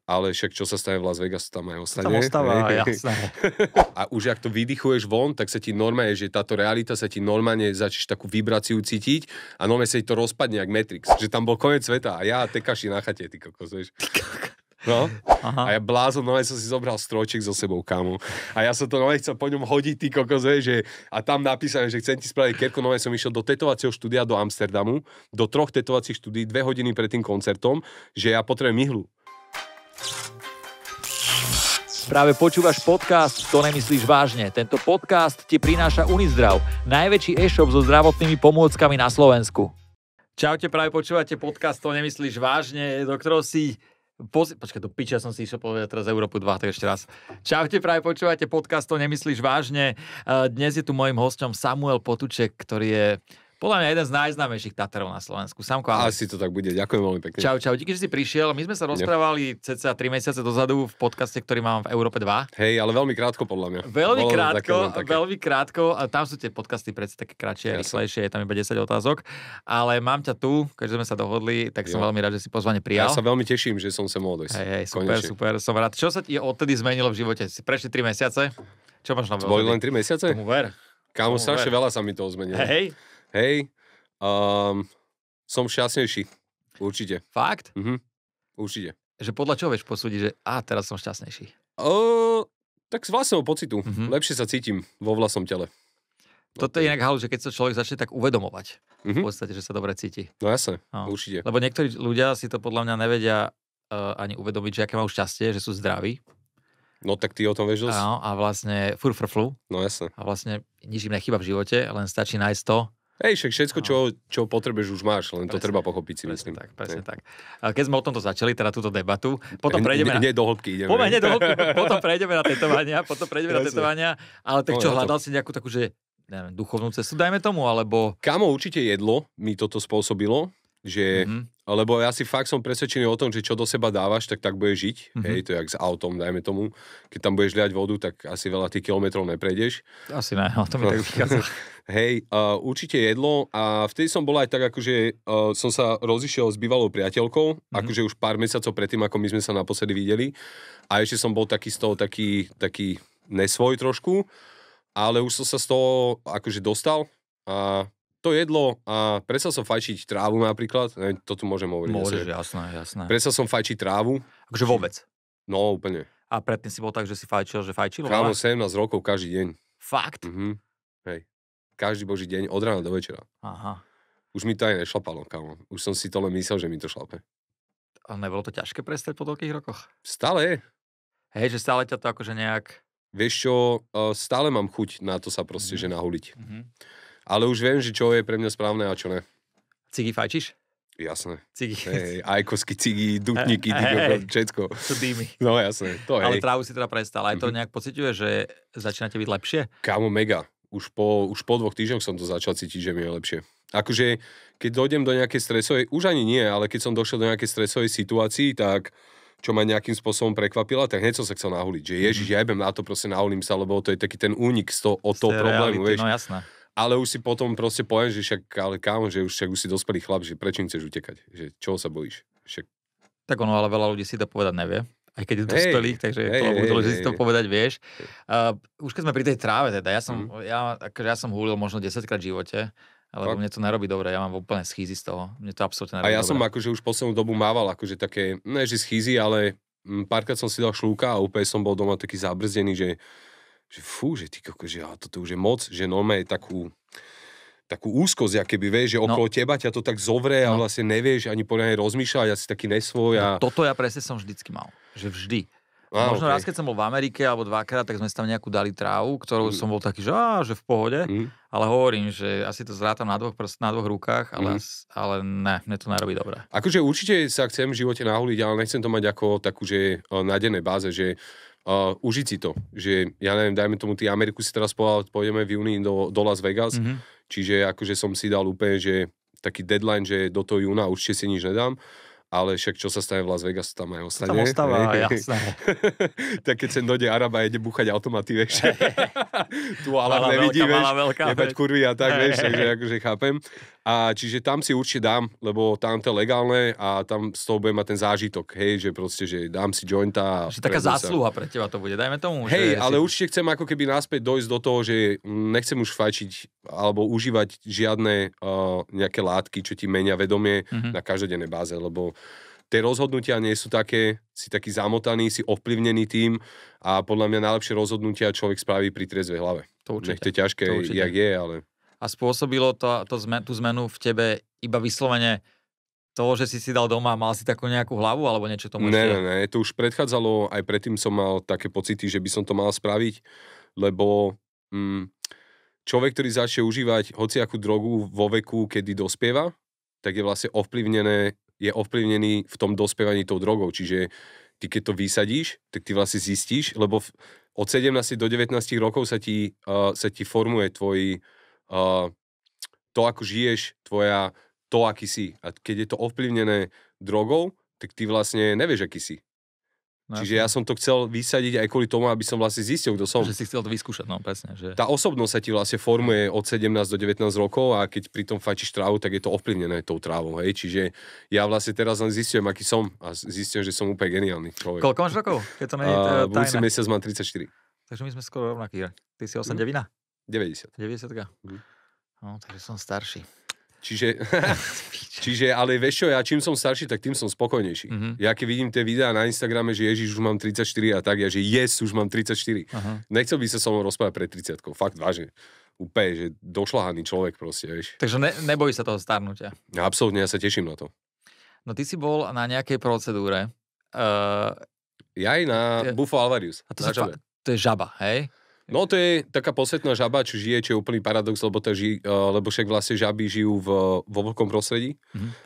Ale však čo sa stane v Las Vegas, tam aj ostane. Tam ostáva, jasné. A už ak to vydychuješ von, tak sa ti normálne, že táto realita sa ti normálne začneš takú vibráciu cítiť a normálne sa ti to rozpadne jak Matrix. Že tam bol koniec sveta a ja tekaši na chate, ty kokos, vieš. No, a ja blázon, normálne som si zobral strojček so sebou, kámo. A ja som to normálne chcel po ňom hodiť, ty kokos, vieš, že a tam napísané, že chcem ti spraviť kerko, normálne som išiel do tetovacieho štúdia do Amsterdamu, do 3 tetovacích štúdií, 2 hodiny pred tým koncertom, že ja potrebujem ihlu. Práve počúvaš podcast To nemyslíš vážne. Tento podcast ti prináša Unizdrav, najväčší e-shop so zdravotnými pomôckami na Slovensku. Čaute, práve počúvate podcast To nemyslíš vážne, do ktorého si... Počkaj, do piča som si išiel povedať teraz Európu 2, tak ešte raz. Čaute, práve počúvate podcast To nemyslíš vážne. Dnes je tu môjim hosťom Samuel Potuček, ktorý je podľa mňa jeden z najznámejších Tatarov na Slovensku. Samko, ale... Asi to tak bude. Ďakujem veľmi pekne. Čau, díky, že si prišiel. My sme sa rozprávali cca 3 mesiace dozadu v podcaste, ktorý mám v Európe 2. Hej, ale veľmi krátko podľa mňa. Veľmi krátko. A tam sú tie podcasty predsa také kratšie, rýchlejšie, je tam iba 10 otázok. Ale mám ťa tu, keďže sme sa dohodli, tak som veľmi rád, že si pozvanie prijal. Ja sa veľmi teším, že som sa mohol dojsť. Hej, super, som rád. Čo sa ti odtedy zmenilo v živote? Si prešli 3 mesiace? Čo máš na veľa? Boli len 3 mesiace? Tomu ver. Kámo, strašne veľa sa mi toho zmenilo. Hej. Som šťastnejší. Určite. Fakt? Určite. Že podľa čoho vieš posúdiť, že teraz som šťastnejší? Tak z vlastného pocitu. Lepšie sa cítim vo vlastnom tele. Toto je inak halu, že keď sa človek začne tak uvedomovať, v podstate, že sa dobre cíti. No jasne, určite. Lebo niektorí ľudia si to podľa mňa nevedia ani uvedomiť, že aké majú šťastie, že sú zdraví. No tak ty o tom vieš dosť. Áno, a vlastne flu. No jasne. A vlastne nič im nechýba v živote, len stačí nájsť to. Hej, však všetko, čo potrebuješ, už máš, len to treba pochopiť, si myslím. Presne tak. A keď sme o tomto začali, teda túto debatu, potom prejdeme Nie do hĺbky ideme. Potom prejdeme na tetovania, ale tak čo, hľadal si nejakú takú, že neviem, duchovnú cestu, dajme tomu, alebo... Kámo, určite jedlo mi toto spôsobilo, že... Lebo ja si fakt som presvedčený o tom, že čo do seba dávaš, tak budeš žiť. Hej, to je jak s autom, dajme tomu. Keď tam budeš liať vodu, tak asi veľa tých kilometrov neprejdeš. Asi ne, to mi tak vychádza. Hej, určite jedlo a vtedy som bol aj tak, akože som sa rozišiel s bývalou priateľkou, akože už pár mesiacov predtým, ako my sme sa naposledy videli. A ešte som bol taký z toho taký nesvoj trošku, ale už som sa z toho akože dostal a to jedlo a prestal som fajčiť trávu napríklad, to tu môžem hovoriť. Môžeš, jasné. Prestal som fajčiť trávu. Akože vôbec? No, úplne. A predtým si bol tak, že si fajčil? Kámo, 17 rokov každý deň. Fakt? Hej. Každý boží deň, od rána do večera. Aha. Už mi to aj nešlapalo, kámo. Už som si to len myslel, že mi to šlape. A nebolo to ťažké prestať po toľkých rokoch? Stále je. Hej, že stále ťa to akože nejak... Vieš čo, stále mám chuť na to sa proste, že nahuliť. Ale už viem, že čo je pre mňa správne a čo ne. Cigy fajčíš? Jasné. Cigy. Hej, ajkosky, cigy, dutníky, všetko. To dýmy. No jasné, to je. Ale trávu si teda prestal. Aj to nejak pociťuje, že začínate byť lepšie? Kámo, mega. Už po 2 týždňoch som to začal cítiť, že mi je lepšie. Akože, keď dojdem do nejakej stresovej, už ani nie, ale keď som došiel do nejakej stresovej situácii, tak čo ma nejakým spôsobom prekvapila, tak hneď som sa chcel nahuliť. Že ježiš, ja jebem na to, proste nahulím sa, lebo to je taký ten únik od toho problému, vieš. No jasné. Ale už si potom proste poviem, že však, ale kámo, že už si dospelý chlap, že prečo chceš utekať? Že čoho sa bojíš? Však... Tak ono, ale veľa ľudí si to povedať nevie. Aj keď je dospelých, takže že si to povedať vieš. Už keď sme pri tej tráve, teda, ja som húlil možno 10-krát v živote, ale mne to nerobí dobre, ja mám úplne schýzy z toho. Mne to absolútne nerobí dobre. A ja som akože už poslednú dobu mával akože také, ne že schýzy, ale párkrát som si dal šlúka a úplne som bol doma taký zabrzdený, že fú, že ty koko, že toto už je moc, že normálne takú úzkosť, akéby vieš, že okolo teba ťa to tak zovrie a vlastne nevieš ani poriadne rozmýšľať, asi taký nesvoj. A... Toto ja presne som vždycky mal, že vždy. Možno raz, keď som bol v Amerike, alebo 2-krát, tak sme si tam nejakú dali trávu, ktorú som bol taký, že v pohode, ale hovorím, že asi to zrátam na 2 rukách, ale ne, mne to nerobí dobre. Akože určite sa chcem v živote nahuliť, ale nechcem to mať ako takú, že na dennej báze, že užiť si to, že ja neviem, dajme tomu, ty Ameriku si teraz pôjdeme v júni do Las Vegas, čiže akože som si dal úplne, že taký deadline, že do toho júna určite si nič nedám, ale však čo sa stane v Las Vegas, tam aj ostane. Tam ostáva, jasné. Tak keď sem dojde Araba a ide búchať automaty, vieš. Tu alarm nevidí, vieš. Nebať kurvy a tak, vieš, takže akože chápem. A čiže tam si určite dám, lebo tam to je legálne a tam z toho budem mať ten zážitok, hej, že proste, že dám si jointa. Že taká zásluha pre teba to bude, dajme tomu. Hej, ale určite chcem ako keby naspäť dojsť do toho, že nechcem už fajčiť alebo užívať žiadne nejaké látky, čo ti menia vedomie na každodennej báze, lebo tie rozhodnutia nie sú také, si taký zamotaný, si ovplyvnený tým a podľa mňa najlepšie rozhodnutia človek spraví pri triezvej hlave. To určite. Nech to je ťažké, jak je, ale... A spôsobilo tú zmenu v tebe iba vyslovene toho, že si dal doma a mal si takú nejakú hlavu, alebo niečo tomu ešte? Ne, to už predchádzalo, aj predtým som mal také pocity, že by som to mal spraviť, lebo človek, ktorý začne užívať hociakú drogu vo veku, kedy dospieva, tak je vlastne ovplyvnený v tom dospievaní tou drogou, čiže ty keď to vysadíš, tak ty vlastne zistíš, lebo od 17 do 19 rokov sa ti formuje to, ako žiješ, to, aký si. A keď je to ovplyvnené drogou, tak ty vlastne nevieš, aký si. No, čiže ja som to chcel vysadiť aj kvôli tomu, aby som vlastne zistil, kto som. Že si chcel to vyskúšať, no presne. Že... Tá osobnosť sa ti vlastne formuje od 17 do 19 rokov a keď pri tom fajčíš trávu, tak je to ovplyvnené tou trávou, hej. Čiže ja vlastne teraz len zistujem, aký som a zistujem, že som úplne geniálny človek. Koľko máš rokov? Keď to nie je tajné. Budúci mesiac mám 34. Takže my sme skoro rovnakí. Ty si 89? 90. 90? No, takže som starší. Čiže, ale vieš čo, ja čím som starší, tak tým som spokojnejší. Ja keď vidím tie videá na Instagrame, že Ježiš, už mám 34 a tak, ja že yes, už mám 34. Nechcel by sa so mnou rozprávať pred 30. Fakt vážne. Úplne, že došľahaný človek proste, vieš. Takže nebojí sa toho starnutia? Absolútne, ja sa teším na to. No ty si bol na nejakej procedúre. Ja aj na Bufo Alvarius. A to je žaba, hej? No to je taká posvetná žaba, čo žije, čo je úplný paradox, lebo však vlastne žaby žijú vo vlhkom prostredí,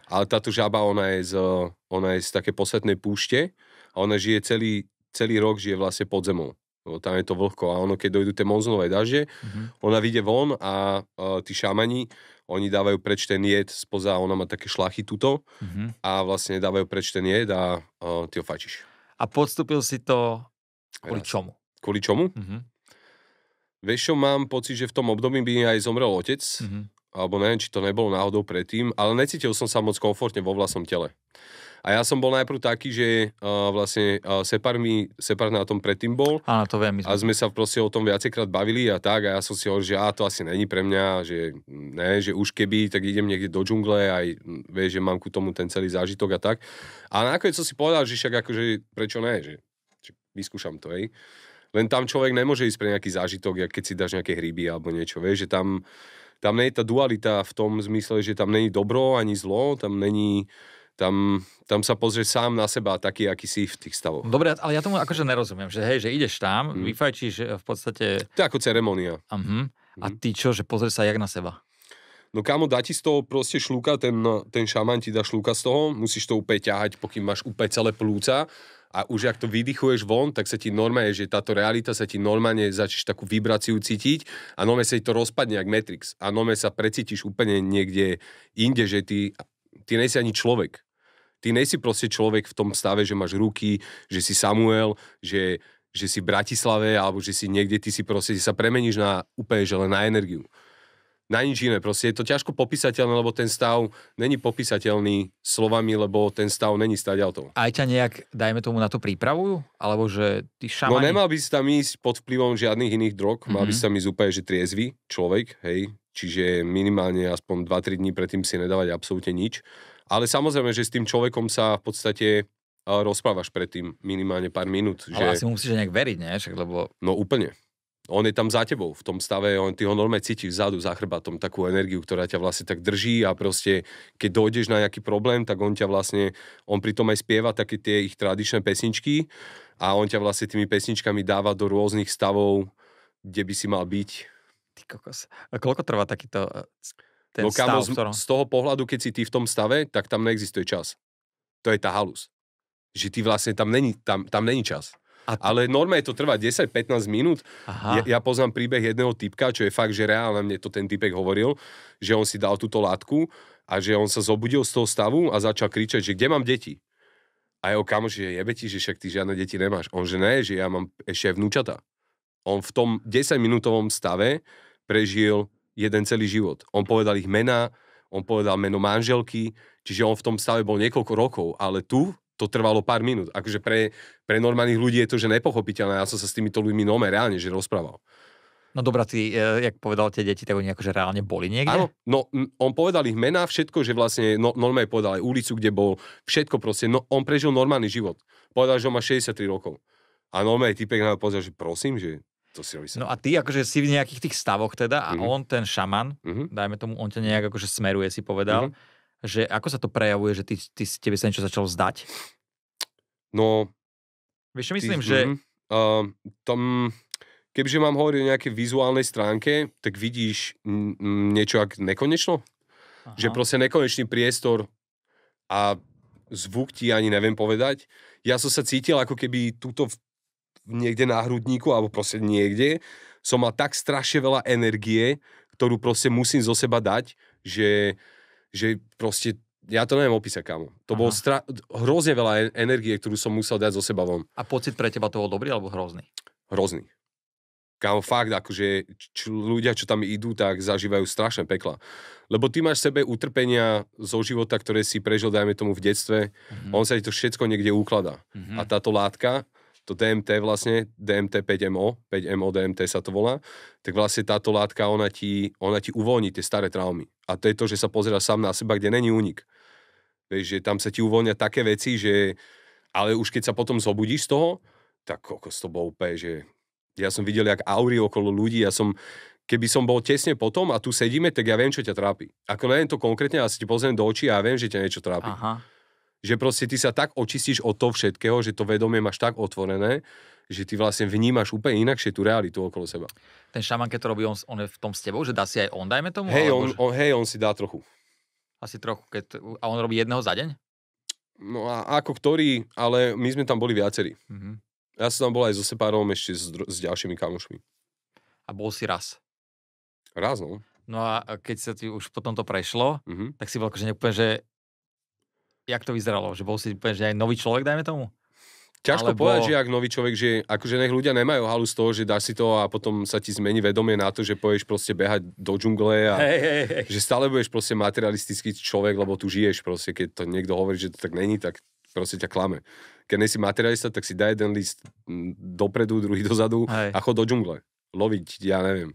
ale táto žaba, ona je z také posvetnej púšte a ona žije celý rok, žije vlastne pod zemou. Tam je to vlhko a ono, keď dojdú tie monzónové dažde, ona vyjde von a tí šamani, oni dávajú preč ten jed spoza, ona má také šlachy tuto a vlastne dávajú preč ten jed a ty ho fajčíš. A podstúpil si to kvôli čomu? Kvôli čomu? Vieš čo, mám pocit, že v tom období by aj zomrel otec, alebo neviem, či to nebolo náhodou predtým, ale necítil som sa moc komfortne vo vlastnom tele. A ja som bol najprv taký, že vlastne Separ na tom predtým bol. Áno, to viem. A sme sa proste o tom viacejkrát bavili a tak. A ja som si hovoril, že to asi není pre mňa, že ne, že už keby, tak idem niekde do džungle aj vieš, že mám ku tomu ten celý zážitok a tak. A nakoniec som si povedal, že však akože prečo ne, že vyskúšam to, hej. Len tam človek nemôže ísť pre nejaký zážitok, keď si dáš nejaké hryby alebo niečo, vieš, že tam nie je tá dualita v tom zmysle, že tam není dobro ani zlo, tam sa pozrieš sám na seba taký, aký si v tých stavoch. Dobre, ale ja tomu akože nerozumiem, že hej, že ideš tam, vyfajčíš v podstate... To je ako ceremonia. A ty čo, že pozrieš sa jak na seba? No kámo, dá ti z toho proste šlúka, ten šaman ti dá šlúka z toho, musíš to úplne ťahať, pokým máš úplne celé plúca. A už ak to vydychuješ von, tak sa ti normálne, že táto realita sa ti normálne začneš takú vibráciu cítiť a normálne sa ti to rozpadne jak Matrix. A normálne sa precítiš úplne niekde inde, že ty nejsi ani človek. Ty nejsi proste človek v tom stave, že máš ruky, že si Samuel, že si v Bratislave, alebo že si niekde, ty si proste, sa premeníš na úplne, že len na energiu. Na nič iné. Proste je to ťažko popísateľné, lebo ten stav není popísateľný slovami, lebo ten stav není stadiaľto. Aj ťa nejak, dajme tomu, na to pripravujú? Alebo že ty šamani... No nemal by si tam ísť pod vplyvom žiadnych iných drog, mal by si tam ísť úplne, že triezvy človek, hej, čiže minimálne aspoň 2-3 dní predtým si nedávať absolútne nič. Ale samozrejme, že s tým človekom sa v podstate rozprávaš predtým minimálne pár minút. Ale asi musíš nejak veriť, nie? Však, lebo... No úplne. On je tam za tebou, v tom stave, ty ho normálne cítiš vzadu, za chrbátom, takú energiu, ktorá ťa vlastne tak drží a proste, keď dojdeš na nejaký problém, tak on pritom aj spieva také tie ich tradičné pesničky a on ťa vlastne tými pesničkami dáva do rôznych stavov, kde by si mal byť. Ty kokos. A koľko trvá takýto ten no, stav? Z toho pohľadu, keď si ty v tom stave, tak tam neexistuje čas. To je tá halus. Že ty vlastne tam není čas. Ale normálne to trvá 10-15 minút. Ja poznám príbeh jedného typka, čo je fakt, že reálne mne to ten typek hovoril, že on si dal túto látku a že on sa zobudil z toho stavu a začal kričať, že kde mám deti? A jeho kamoš, že jebe ti, že však ty žiadne deti nemáš. On, že ne, že ja mám ešte aj vnúčata. On v tom 10-minútovom stave prežil jeden celý život. On povedal ich mená, on povedal meno manželky, čiže on v tom stave bol niekoľko rokov, ale tu to trvalo pár minút. Akože pre normálnych ľudí je to, že nepochopiteľné. Ja som sa s týmito ľuďmi reálne že rozprával. No dobrá, ty, jak povedal tie deti, tak oni akože reálne boli niekde? Áno, no on povedal ich mená, všetko, že vlastne normálne povedal aj ulicu, kde bol, všetko proste, no on prežil normálny život. Povedal, že on má 63 rokov. A normálne typek nám povedal, že prosím, že to si robí sa. No a ty akože si v nejakých tých stavoch teda a on, ten šaman, dajme tomu, on ťa nejak akože smeruje, si povedal, že ako sa to prejavuje, že tebe sa niečo začalo zdať? No... Vieš čo myslím, že... Tam... Kebyže mám hovoriť o nejakej vizuálnej stránke, tak vidíš niečo ako nekonečno. Aha. Že proste nekonečný priestor a zvuk ti ani neviem povedať. Ja som sa cítil ako keby túto niekde na hrudníku alebo proste niekde som mal tak strašne veľa energie, ktorú proste musím zo seba dať, že proste ja to neviem opísať, kámo. To bolo hrozne veľa energie, ktorú som musel dať zo seba von. A pocit pre teba to bol dobrý alebo hrozný? Hrozný. Kámo, fakt, akože ľudia, čo tam idú, tak zažívajú strašné pekla. Lebo ty máš v sebe utrpenia zo života, ktoré si prežil, dajme tomu v detstve, on sa ti to všetko niekde ukladá. A táto látka, to DMT vlastne, DMT 5MO, 5MO DMT sa to volá, tak vlastne táto látka, ona ti uvoľní tie staré traumy. A to je to, že sa pozeráš sám na seba, kde není únik. Vieš, že tam sa ti uvoľnia také veci, že... Ale už keď sa potom zobudíš z toho, tak kokos to bolo úplne, že... Ja som videl, jak aury okolo ľudí, keby som bol tesne potom a tu sedíme, tak ja viem, čo ťa trápi. Ako neviem to konkrétne, ale si ti pozriem do očí a ja viem, že ťa niečo trápi. Aha. Že proste ty sa tak očistíš od toho všetkého, že to vedomie máš tak otvorené, že ty vlastne vnímaš úplne inakšie tú realitu okolo seba. Ten šaman, keď to robí, on je v tom s tebou, že dá si aj on, dajme tomu? Hej, on si dá trochu. Asi trochu. A on robí jedného za deň? No a ako ktorý, ale my sme tam boli viacerí. Ja som tam bol aj so Sepárom, ešte s ďalšími kamošmi. A bol si raz? Raz, no. No a keď sa ti už potom to prešlo, tak si bol akože neúplne, že... Jak to vyzeralo? Že bol si úplne, že aj nový človek, dajme tomu? Ťažko povedať, že jak nový človek, že akože nech ľudia nemajú halu z toho, že dáš si to a potom sa ti zmení vedomie na to, že pôjdeš proste behať do džungle a že stále budeš proste materialistický človek, lebo tu žiješ proste, keď to niekto hovorí, že to tak není, tak proste ťa klame. Keď nejsi materialista, tak si daj jeden list dopredu, druhý dozadu a chod do džungle. Loviť, ja neviem,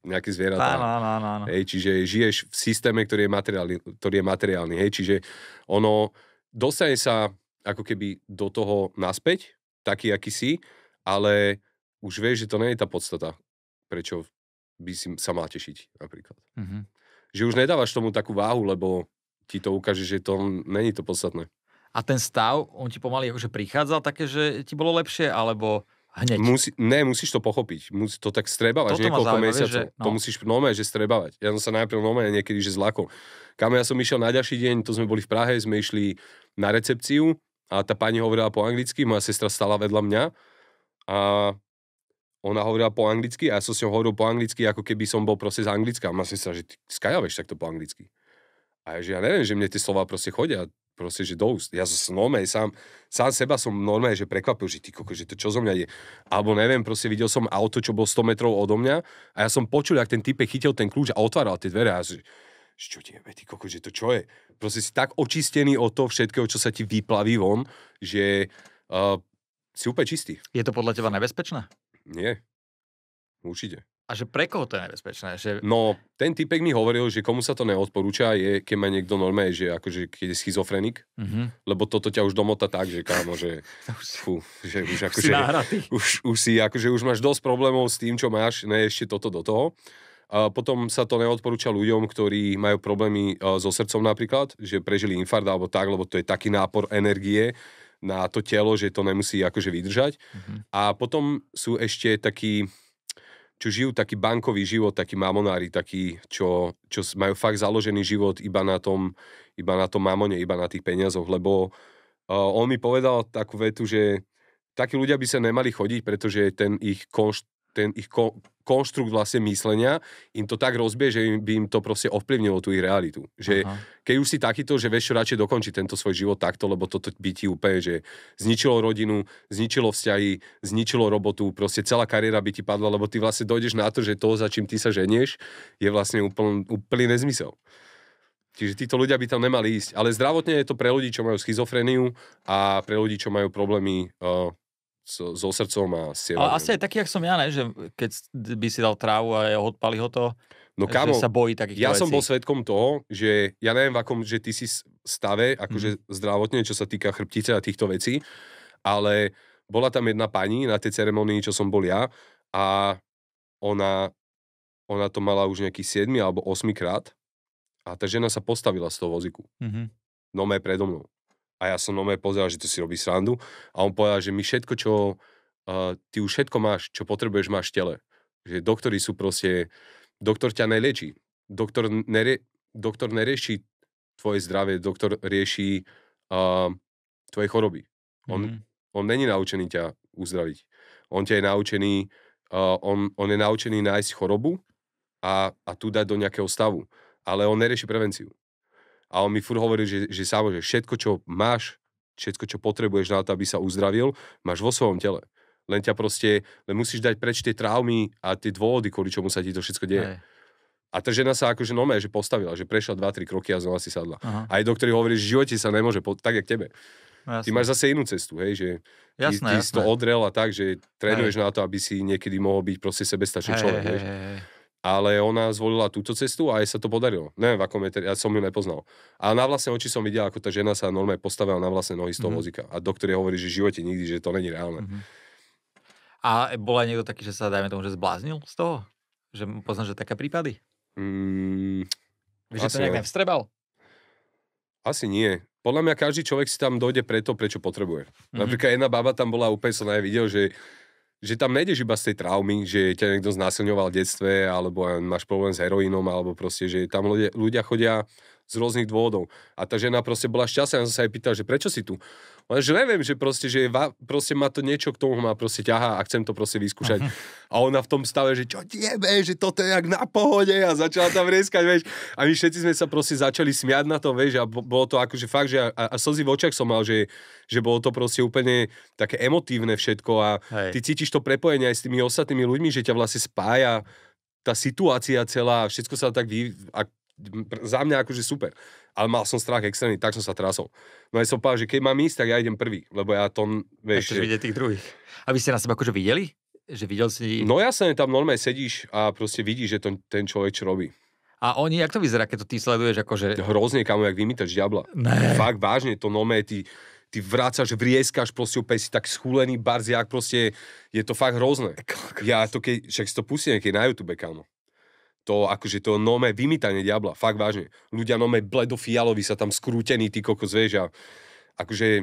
nejaké zvieratá. Áno. Čiže žiješ v systéme, ktorý je materiálny. Čiže ono dostane sa ako keby do toho naspäť, taký, aký si, ale už vieš, že to nie je tá podstata, prečo by si sa mal tešiť, napríklad. Že už nedávaš tomu takú váhu, lebo ti to ukáže, že to není to podstatné. A ten stav, on ti pomaly akože prichádzal také, že ti bolo lepšie, alebo hneď? Musíš to pochopiť. To tak strebávať niekoľko mesiacov. To musíš normálne, že strebávať. Ja som sa najprv normálne niekedy, že zlakol. Kam ja som išiel na ďalší deň, to sme boli v Prahe, sme išli na recepciu a tá pani hovorila po anglicky, moja sestra stala vedľa mňa a ona hovorila po anglicky a ja som s ňou hovoril po anglicky, ako keby som bol proste z Anglicka. A moja sestra, že ty skajaveš takto po anglicky. A ja neviem, že mne tie slova proste chodia. Proste, že do úst. Ja som normálne, sám seba som normálne, že prekvapil, že ty koko, že to čo zo mňa je. Alebo neviem, proste videl som auto, čo bol 100 metrov odo mňa a ja som počul, jak ten typek chytil ten kľúč a otváral tie dvere a že čo ti jebe, ty koko, že to čo je? Proste si tak očistený od toho všetkého, čo sa ti vyplaví von, že si úplne čistý. Je to podľa teba nebezpečné? Nie. Určite. A že pre koho to je nebezpečné? Že... No, ten typek mi hovoril, že komu sa to neodporúča, je, keď má niekto normálne, že akože keď je schizofrenik, lebo toto ťa už domota tak, že kámo, že že už akože už si akože už máš dosť problémov s tým, čo máš, ne ešte toto do toho. A potom sa to neodporúča ľuďom, ktorí majú problémy so srdcom napríklad, že prežili infarkt alebo tak, lebo to je taký nápor energie na to telo, že to nemusí akože vydržať. A potom sú ešte takí čo žijú taký bankový život, takí mamonári, takí, čo majú fakt založený život iba na tom mamone, iba na tých peniazoch, lebo on mi povedal takú vetu, že takí ľudia by sa nemali chodiť, pretože ten ich konštrukt vlastne myslenia im to tak rozbije, že by im to proste ovplyvnilo tú ich realitu. Že keď už si takýto, že vieš čo, radšej dokončiť tento svoj život takto, lebo toto by ti úplne, že zničilo rodinu, zničilo vzťahy, zničilo robotu, proste celá kariéra by ti padla, lebo ty vlastne dojdeš na to, že to, za čím ty sa ženieš, je vlastne úplný nezmysel. Čiže títo ľudia by tam nemali ísť. Ale zdravotne je to pre ľudí, čo majú schizofréniu a pre ľudí, čo majú problémy so srdcom a s cieľom. Ale asi aj taký, jak som ja, ne? Že keď by si dal trávu a odpali ho to, no kámo, že sa bojí takýchto ja vecí. som bol svedkom toho, že ja neviem, v akom, že ty si stave, akože zdravotne, čo sa týka chrbtice a týchto vecí, ale bola tam jedna pani na tej ceremonii, čo som bol ja a ona to mala už nejaký 7 alebo 8 krát a tá žena sa postavila z toho vozíku. Nomé predo mnou. A ja som nomé pozeral, že to si robí srandu a on povedal, že my všetko, čo ty už všetko máš, čo potrebuješ, máš v tele. Že doktori sú proste, doktor ťa nelieči. Doktor nerieši tvoje zdravie, doktor rieši tvoje choroby. On není naučený ťa uzdraviť. On ťa je naučený, on je naučený nájsť chorobu a tu dať do nejakého stavu. Ale on nerieši prevenciu. A on mi furt hovorí, že samozrejme všetko, čo máš, všetko, čo potrebuješ na to, aby sa uzdravil, máš vo svojom tele. Len musíš dať preč tie traumy a tie dôvody, kvôli čomu sa ti to všetko deje. A tá žena sa akože že postavila, že prešla 2-3 kroky a znova si sadla. A aj doktori hovorí, že v živote sa nemôže, tak jak tebe. Jasné. Ty máš zase inú cestu, hej, že ty si to odrel a tak, že trénuješ na to, aby si niekedy mohol byť proste sebestačný človek, vieš. Ale ona zvolila túto cestu a aj sa to podarilo. Neviem, v akom ja som ju nepoznal. Ale na vlastné oči som videl, ako tá žena sa normálne postavila na vlastné nohy z toho vozíka. A doktori hovorí, že v živote nikdy, že to není reálne. A bol aj niekto taký, že sa, dajme tomu, že zbláznil z toho? Že poznáš, že také prípady? Vieš, že to nejak nevstrebal? Asi nie. Podľa mňa každý človek si tam dojde preto, prečo potrebuje. Napríklad jedna baba tam bola, úplne som aj videl, že tam nejdeš iba z tej traumy, že ťa niekto znásilňoval v detstve, alebo máš problém s heroínom, alebo proste, že tam ľudia chodia z rôznych dôvodov. A tá žena proste bola šťastná, ja som sa aj pýtal, že prečo si tu? Ale že neviem, že proste, že proste má to niečo, k tomu ma proste ťahá a chcem to proste vyskúšať. A ona v tom stave, že čo tiebe, že toto je jak na pohode a začala tam vrieskať, vieš. A my všetci sme sa proste začali smiať na to, vieš, a bolo to akože fakt, že a slzy v očiach som mal, že bolo to proste úplne také emotívne všetko a ty cítiš to prepojenie aj s tými ostatnými ľuďmi, že ťa vlastne spája tá situácia celá, všetko sa tak za mňa akože super. Ale mal som strach extrémny, tak som sa trasol. No aj som povedal, že keď mám ísť, tak ja idem prvý, lebo ja to, vieš... Chceš vidieť tých druhých. A vy ste na seba akože videli? Že videl si... No jasne, tam normálne sedíš a proste vidíš, že ten človek čo robí. A oni, jak to vyzerá, keď to ty sleduješ, akože... Hrozne, kamo, jak vymýtač diabla. Ne. Fakt vážne, to normálne, ty vrácaš, vrieskaš, proste úplne si tak schúlený barziak, proste je to fakt hrozné. Ja to však si to pustím niekedy na YouTube, kamo. To akože to nové vymýtanie diabla, fakt vážne. Ľudia nové bledofialovi sa tam skrútení, ty kokos, vieš, a akože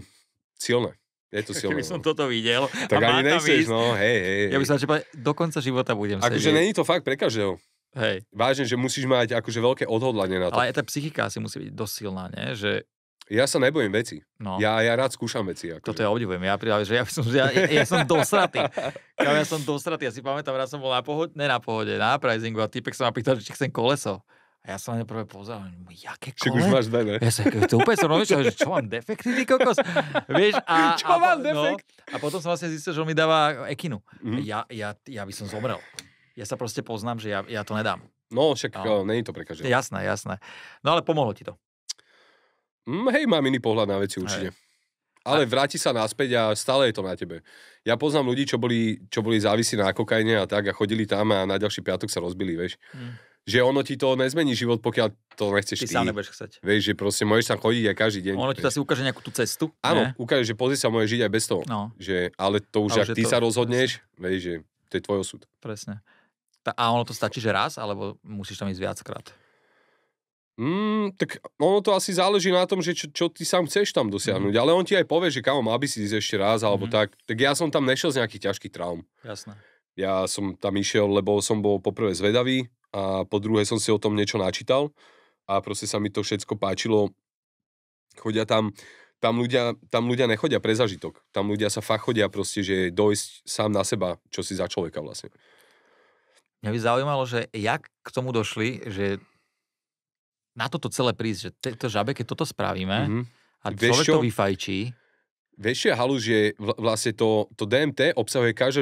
silné. Je to silné. Keby som toto videl. Tak ani nechceš, no, hej. Ja by som povedal, do konca života budem sedieť. Akože není to fakt pre každého. Hej. Vážne, že musíš mať akože veľké odhodlanie na to. Ale aj tá psychika asi musí byť dosť silná, nie? Že... Ja sa nebojím veci. No. Ja rád skúšam veci. Akože. Toto ja obdivujem. Ja som dosratý. Ja som dosratý. Ja si pamätám, raz som bol na pohode, na prizingu a týpek sa ma pýtal, či chcem koleso. A ja som na ne prvé pozeral, jaké kole? Čiže už máš dve, ne? Ja sa to úplne som rozmýšľal, že čo mám defekty, ty kokos? Vieš, čo mám defekt? No, a potom som vlastne zistil, že on mi dáva ekinu. Ja by som zomrel. Ja sa proste poznám, že ja to nedám. No, však není to pre každého. Jasné. No ale pomohlo ti to. Hej, mám iný pohľad na veci určite. Ale vráti sa naspäť a stále je to na tebe. Ja poznám ľudí, čo boli závisí na kokaine a tak a chodili tam a na ďalší piatok sa rozbili, vieš. Že ono ti to nezmení život, pokiaľ to nechceš ty. Ty sám nebudeš chcieť. Vieš, že proste môžeš tam chodiť aj každý deň. Ono ti to asi ukáže nejakú tú cestu. Áno, ukáže, že pozri sa, môžeš žiť aj bez toho. No. Ale to už, ak ty sa rozhodneš, vieš, že to je tvoj osud. Presne. A ono to stačí, že raz, alebo musíš tam ísť viackrát? Tak ono to asi záleží na tom, že čo ty sám chceš tam dosiahnuť. Ale on ti aj povie, že kámo, mal by si ísť ešte raz, alebo tak. Tak ja som tam nešiel z nejakých ťažkých traum. Jasné. Ja som tam išiel, lebo som bol poprvé zvedavý a po druhé som si o tom niečo načítal a proste sa mi to všetko páčilo. Chodia tam ľudia nechodia pre zažitok. Tam ľudia sa fakt chodia proste, že dojsť sám na seba, čo si za človeka vlastne. Mňa by zaujímalo, že jak k tomu došli, že na toto celé prísť, že to žabe, keď toto spravíme a človek to vyfajčí. Vieš, čo je halus, že vlastne to DMT obsahuje každá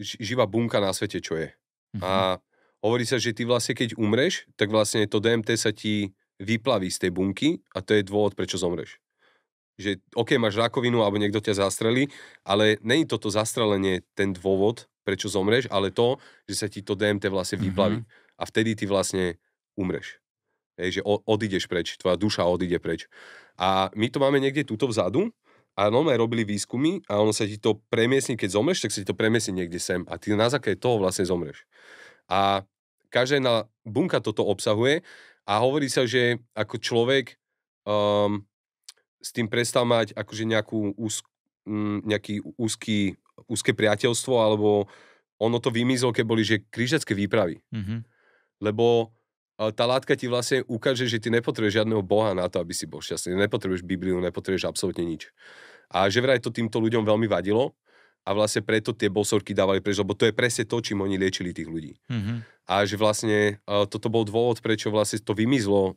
živá bunka na svete, čo je. A hovorí sa, že ty vlastne, keď umreš, tak vlastne to DMT sa ti vyplaví z tej bunky a to je dôvod, prečo zomreš. Že OK, máš rakovinu alebo niekto ťa zastrelí, ale není toto zastrelenie ten dôvod, prečo zomreš, ale to, že sa ti to DMT vlastne vyplaví. A vtedy ty vlastne umreš. Hej, že odídeš preč, tvoja duša odíde preč. A my to máme niekde tuto vzadu a normálne robili výskumy a ono sa ti to premiesni, keď zomreš, tak sa ti to premiesni niekde sem a ty na základe toho vlastne zomreš. A každá jedna bunka toto obsahuje a hovorí sa, že ako človek s tým prestal mať akože nejaký úzke priateľstvo, alebo ono to vymizlo, keď boli, že križacké výpravy. Lebo tá látka ti vlastne ukáže, že ty nepotrebuješ žiadneho boha na to, aby si bol šťastný. Nepotrebuješ Bibliu, nepotrebuješ absolútne nič. A že vraj to týmto ľuďom veľmi vadilo a vlastne preto tie bosorky dávali preč, lebo to je presne to, čím oni liečili tých ľudí. A že vlastne toto bol dôvod, prečo vlastne to vymizlo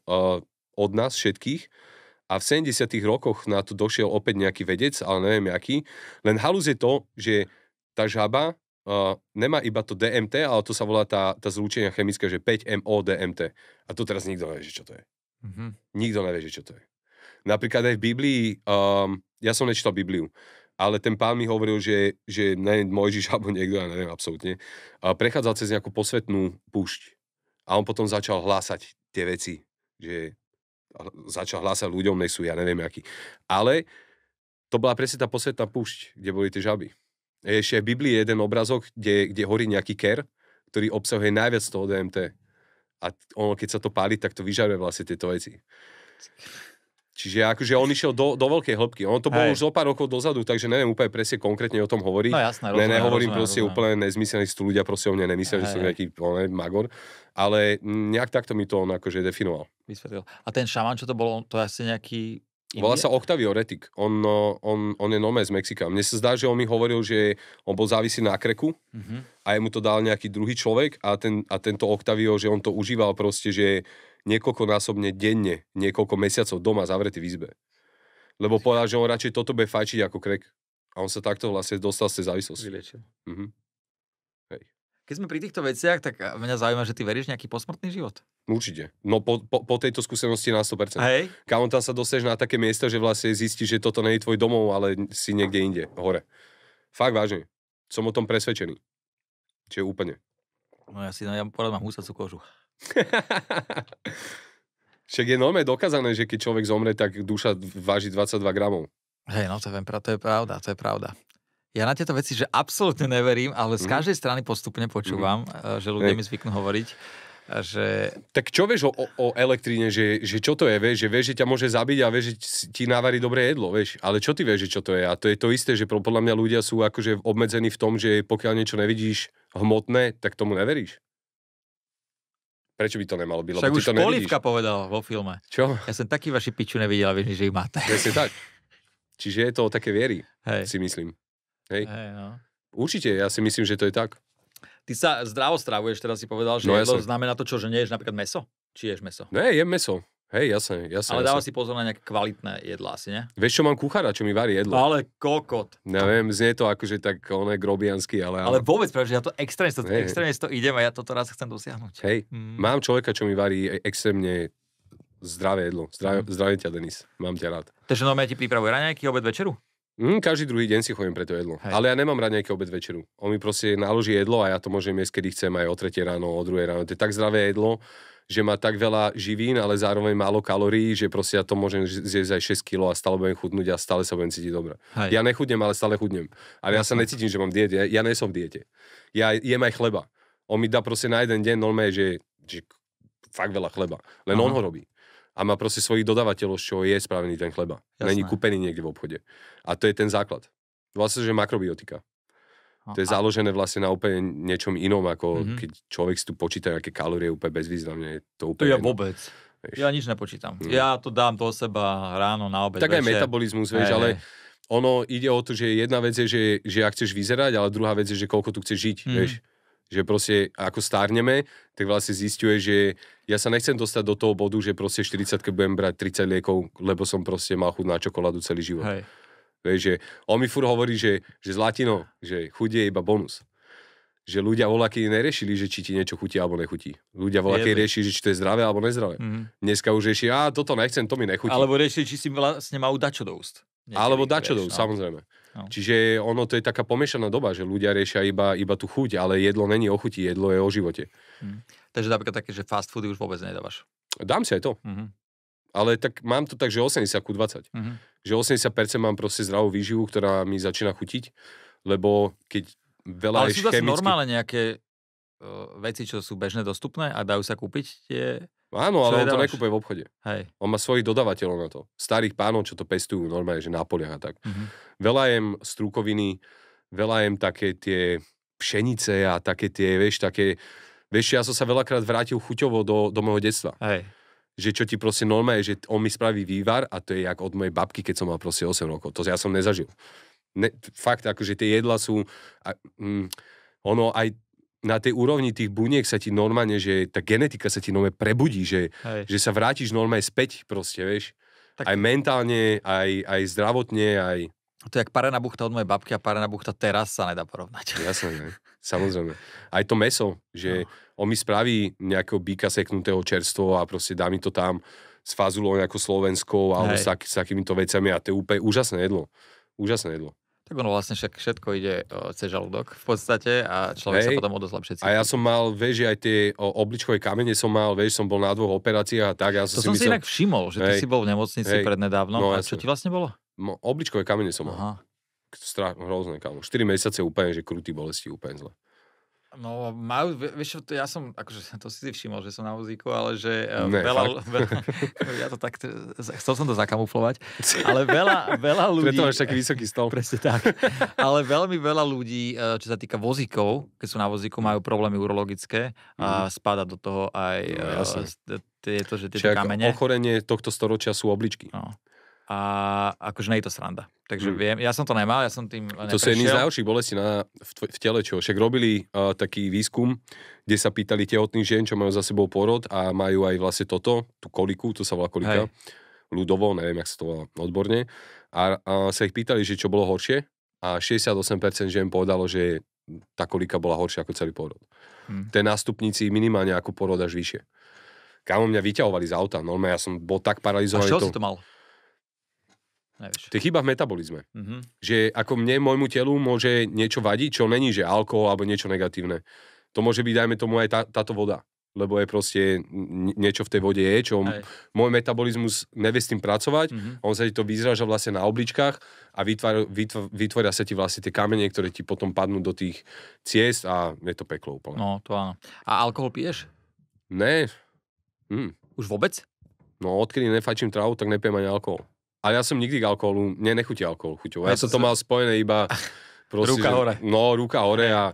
od nás všetkých. A v 70. rokoch na to došiel opäť nejaký vedec, ale neviem aký. Len halus je to, že tá žaba nemá iba to DMT, ale to sa volá tá zlúčenia chemická, že 5-MO DMT. A to teraz nikto nevie, čo to je. Nikto nevie, čo to je. Napríklad aj v Biblii, ja som nečítal Bibliu, ale ten pán mi hovoril, že neviem, Mojžiš alebo niekto, ja neviem absolútne, prechádzal cez nejakú posvetnú púšť. A on potom začal hlásať tie veci, že začal hlásať ľuďom, nech sú, ja neviem aký. Ale to bola presne tá posvetná púšť, kde boli tie žaby. Ešte v Biblii je jeden obrazok, kde horí nejaký ker, ktorý obsahuje najviac toho DMT. A ono, keď sa to páli, tak to vyžaruje vlastne tieto veci. Čiže akože on išiel do veľkej hĺbky. On to bolo už zo pár rokov dozadu, takže neviem úplne presne konkrétne o tom hovoriť. No jasné, rozumiem. Nehovorím proste úplne nezmyselne, sú ľudia proste o mne nemyslia, že som nejaký magor. Ale nejak takto mi to on akože definoval. Vysvetlil. A ten šaman, čo to bolo, to je asi nejaký... Volá sa Octavio Retic. On je normálne z Mexika. Mne sa zdá, že on mi hovoril, že on bol závislý na kreku a jemu to dal nejaký druhý človek a tento Octavio, že on to užíval proste, že niekoľkonásobne denne, niekoľko mesiacov doma zavretý v izbe. Lebo povedal, že on radšej toto bude fajčiť ako krek. A on sa takto vlastne dostal z tej závislosti. Vyliečil. Hej. Keď sme pri týchto veciach, tak mňa zaujíma, že ty veríš nejaký posmrtný život? Určite. No po tejto skúsenosti na 100%. Hej. Kámo, tam sa dostaneš na také miesto, že vlastne zistíš, že toto nie je tvoj domov, ale si niekde inde, hore. Fakt vážne. Som o tom presvedčený. Čiže úplne. No ja podľa mám husacú kožu. Však je normálne dokázané, že keď človek zomre, tak duša váži 22 gramov. Hej, no to je pravda. Ja na tieto veci, že absolútne neverím, ale z každej strany postupne počúvam, že ľudia mi zvyknú hovoriť, že... Tak čo vieš o elektríne, že čo to je, vieš, že ťa môže zabiť a vieš, že ti navári dobré jedlo, vieš, ale čo ty vieš, že čo to je? A to je to isté, že podľa mňa ľudia sú akože obmedzení v tom, že pokiaľ niečo nevidíš hmotné, tak tomu neveríš. Prečo by to nemalo byť? Však už Polívka povedal vo filme. Čo? Ja som taký vaši piču nevidel, vieš, že ich máte. Presne tak. Čiže je to o také viery, si myslím. Hej, no. Určite, ja si myslím, že to je tak. Ty sa zdravo stravuješ, teraz si povedal, že jedlo znamená to čo, že nie ješ napríklad mäso? Či ješ mäso? Ne, jem mäso. Hej, jasne. Ale dáva si pozor na nejaké kvalitné jedlá, asi, ne? Vieš, čo mám kuchára, čo mi varí jedlo? Ale kokot. Neviem, znie to akože tak grobiansky, ale... Ale vôbec, pretože ja to extrémne to idem a ja toto raz chcem dosiahnuť. Hej, mám človeka, čo mi varí extrémne zdravé jedlo. Zdravím ťa, Denis. Mám ťa rád. Takže normálne ti pripravuje raňajky, obed, večeru? Každý druhý deň si chodím pre to jedlo. Hej. Ale ja nemám rád nejaký obed večeru. On mi proste naloží jedlo a ja to môžem jesť, kedy chcem, aj o 3 ráno, o 2 ráno. To je tak zdravé jedlo, že má tak veľa živín, ale zároveň málo kalórií, že proste ja to môžem zjesť aj 6 kg a stále budem chudnúť a stále sa budem cítiť dobre. Hej. Ja nechudnem, ale stále chudnem. Ale ja sa necítim, že mám diet. Ja nie som v diete. Ja jem aj chleba. On mi dá proste na jeden deň normálne, že fakt veľa chleba. Len on ho robí. A má proste svojich dodávateľov, z čoho je spravený ten chleba. Není kúpený niekde v obchode. A to je ten základ. Vlastne, že makrobiotika. To je založené vlastne na úplne niečom inom, ako keď človek si tu počíta nejaké kalórie úplne bezvýznamne. To úplne ja vôbec. Vieš. Ja nič nepočítam. Ja to dám do seba ráno, na obed, tak večer. Aj metabolizmus, vieš, ale ono ide o to, že jedna vec je, že ak chceš vyzerať, ale druhá vec je, že koľko tu chceš žiť, vieš. Že proste ako stárneme, tak vlastne zisťuje, že ja sa nechcem dostať do toho bodu, že proste 40-ke budem brať 30 liekov, lebo som proste mal chuť na čokoládu celý život. Vieš, že on mi furt hovorí, že zlatino, že chuť je iba bonus. že ľudia voľaký neriešili, že či ti niečo chutí alebo nechutí. Ľudia voľaký riešili, že či to je zdravé alebo nezdravé. Dneska už rieši, toto nechcem, to mi nechutí. Alebo riešili, či si vlastne majú dačo do úst. Alebo dačo do úst, samozrejme. No. Čiže ono to je taká pomiešaná doba, že ľudia riešia iba tú chuť, ale jedlo není o chuti, jedlo je o živote. Takže napríklad také, že fast foody už vôbec nedávaš. Dám si aj to. Ale tak mám to tak, že 80-20. Že 80% mám proste zdravú výživu, ktorá mi začína chutiť, lebo keď veľa ale sú zase normálne nejaké veci, čo sú bežne dostupné a dajú sa kúpiť tie... Áno, ale on to nekúpuje v obchode. Hej. On má svojich dodávateľov na to. Starých pánov, čo to pestujú normálne, že na poliach a tak. Veľa jem strukoviny, veľa jem také tie pšenice a také tie, vieš, ja som sa veľakrát vrátil chuťovo do môjho detstva. Hej. Že čo ti proste normálne, že on mi spraví vývar a to je jak od mojej babky, keď som mal proste 8 rokov. To ja som nezažil. Fakt, akože tie jedlá sú... ono aj na tej úrovni tých buniek sa ti normálne, že tá genetika sa ti normálne prebudí, že sa vrátiš normálne späť proste, vieš. Tak... Aj mentálne, aj zdravotne, aj... To je jak parená buchta od mojej babky a parená buchta teraz sa nedá porovnať. Jasné, ne? Samozrejme. Aj to mäso, že on mi spraví nejakého býka seknutého čerstvo a proste dá mi to tam s fazulou nejakou slovenskou alebo s takýmito vecami a to je úplne úžasné jedlo. Úžasné jedlo. Tak ono vlastne všetko ide cez žalúdok v podstate a človek sa potom dosť lepšie cíti. A ja som mal, vieš, aj tie obličkové kamene som mal, vieš, som bol na 2 operáciách a tak. Ja som si inak všimol, že ty si bol v nemocnici prednedávnom. No, a čo ti vlastne bolo? Obličkové kamene som mal. Hrozné, kámo. 4 mesiace úplne, že krutý bolesti, úplne zle. No, majú, vieš, ja som, akože to si všimol, že som na vozíku, ale že veľa ja to tak, chcel som to zakamuflovať, ale veľa ľudí... Preto máš taký vysoký stol. Presne tak. Ale veľmi veľa ľudí, čo sa týka vozíkov, keď sú na vozíku, majú problémy urologické a spada do toho aj tieto kamene. Ochorenie tohto storočia sú obličky. No. A akože nie je to sranda. Takže viem, ja som to nemal, ja som tým neprešiel. To sú jedný z najhorších bolestí v tele, čo však robili taký výskum, kde sa pýtali tehotných žien, čo majú za sebou porod a majú aj vlastne tú koliku, to sa volá kolika, ľudovo, neviem, jak sa to volá odborne, a sa ich pýtali, že čo bolo horšie a 68% žien povedalo, že tá kolika bola horšia ako celý porod. Ten nástupníci minimálne ako porod až vyššie. Kámo, mňa vyťahovali z auta, normálne ja som bol tak paralizovaný. A čo si to mal? Nevieš. To je chyba v metabolizme. Že ako môjmu telu môže niečo vadiť, čo není, že alkohol alebo niečo negatívne. To môže byť, dajme tomu, aj táto voda. Lebo je proste niečo v tej vode čo môj metabolizmus nevie s tým pracovať. On sa ti to vyzráža vlastne na obličkách a vytvoria sa ti vlastne tie kamene, ktoré ti potom padnú do tých ciest a je to peklo úplne. No, to áno. A alkohol piješ? Ne. Už vôbec? No, odkedy nefajčím trávu, tak nepijem ani alkohol. A ja som nikdy k alkoholu, nechutí alkohol chuťovo. Ja som to mal spojené iba... Proste, ruka hore. No, ruka hore a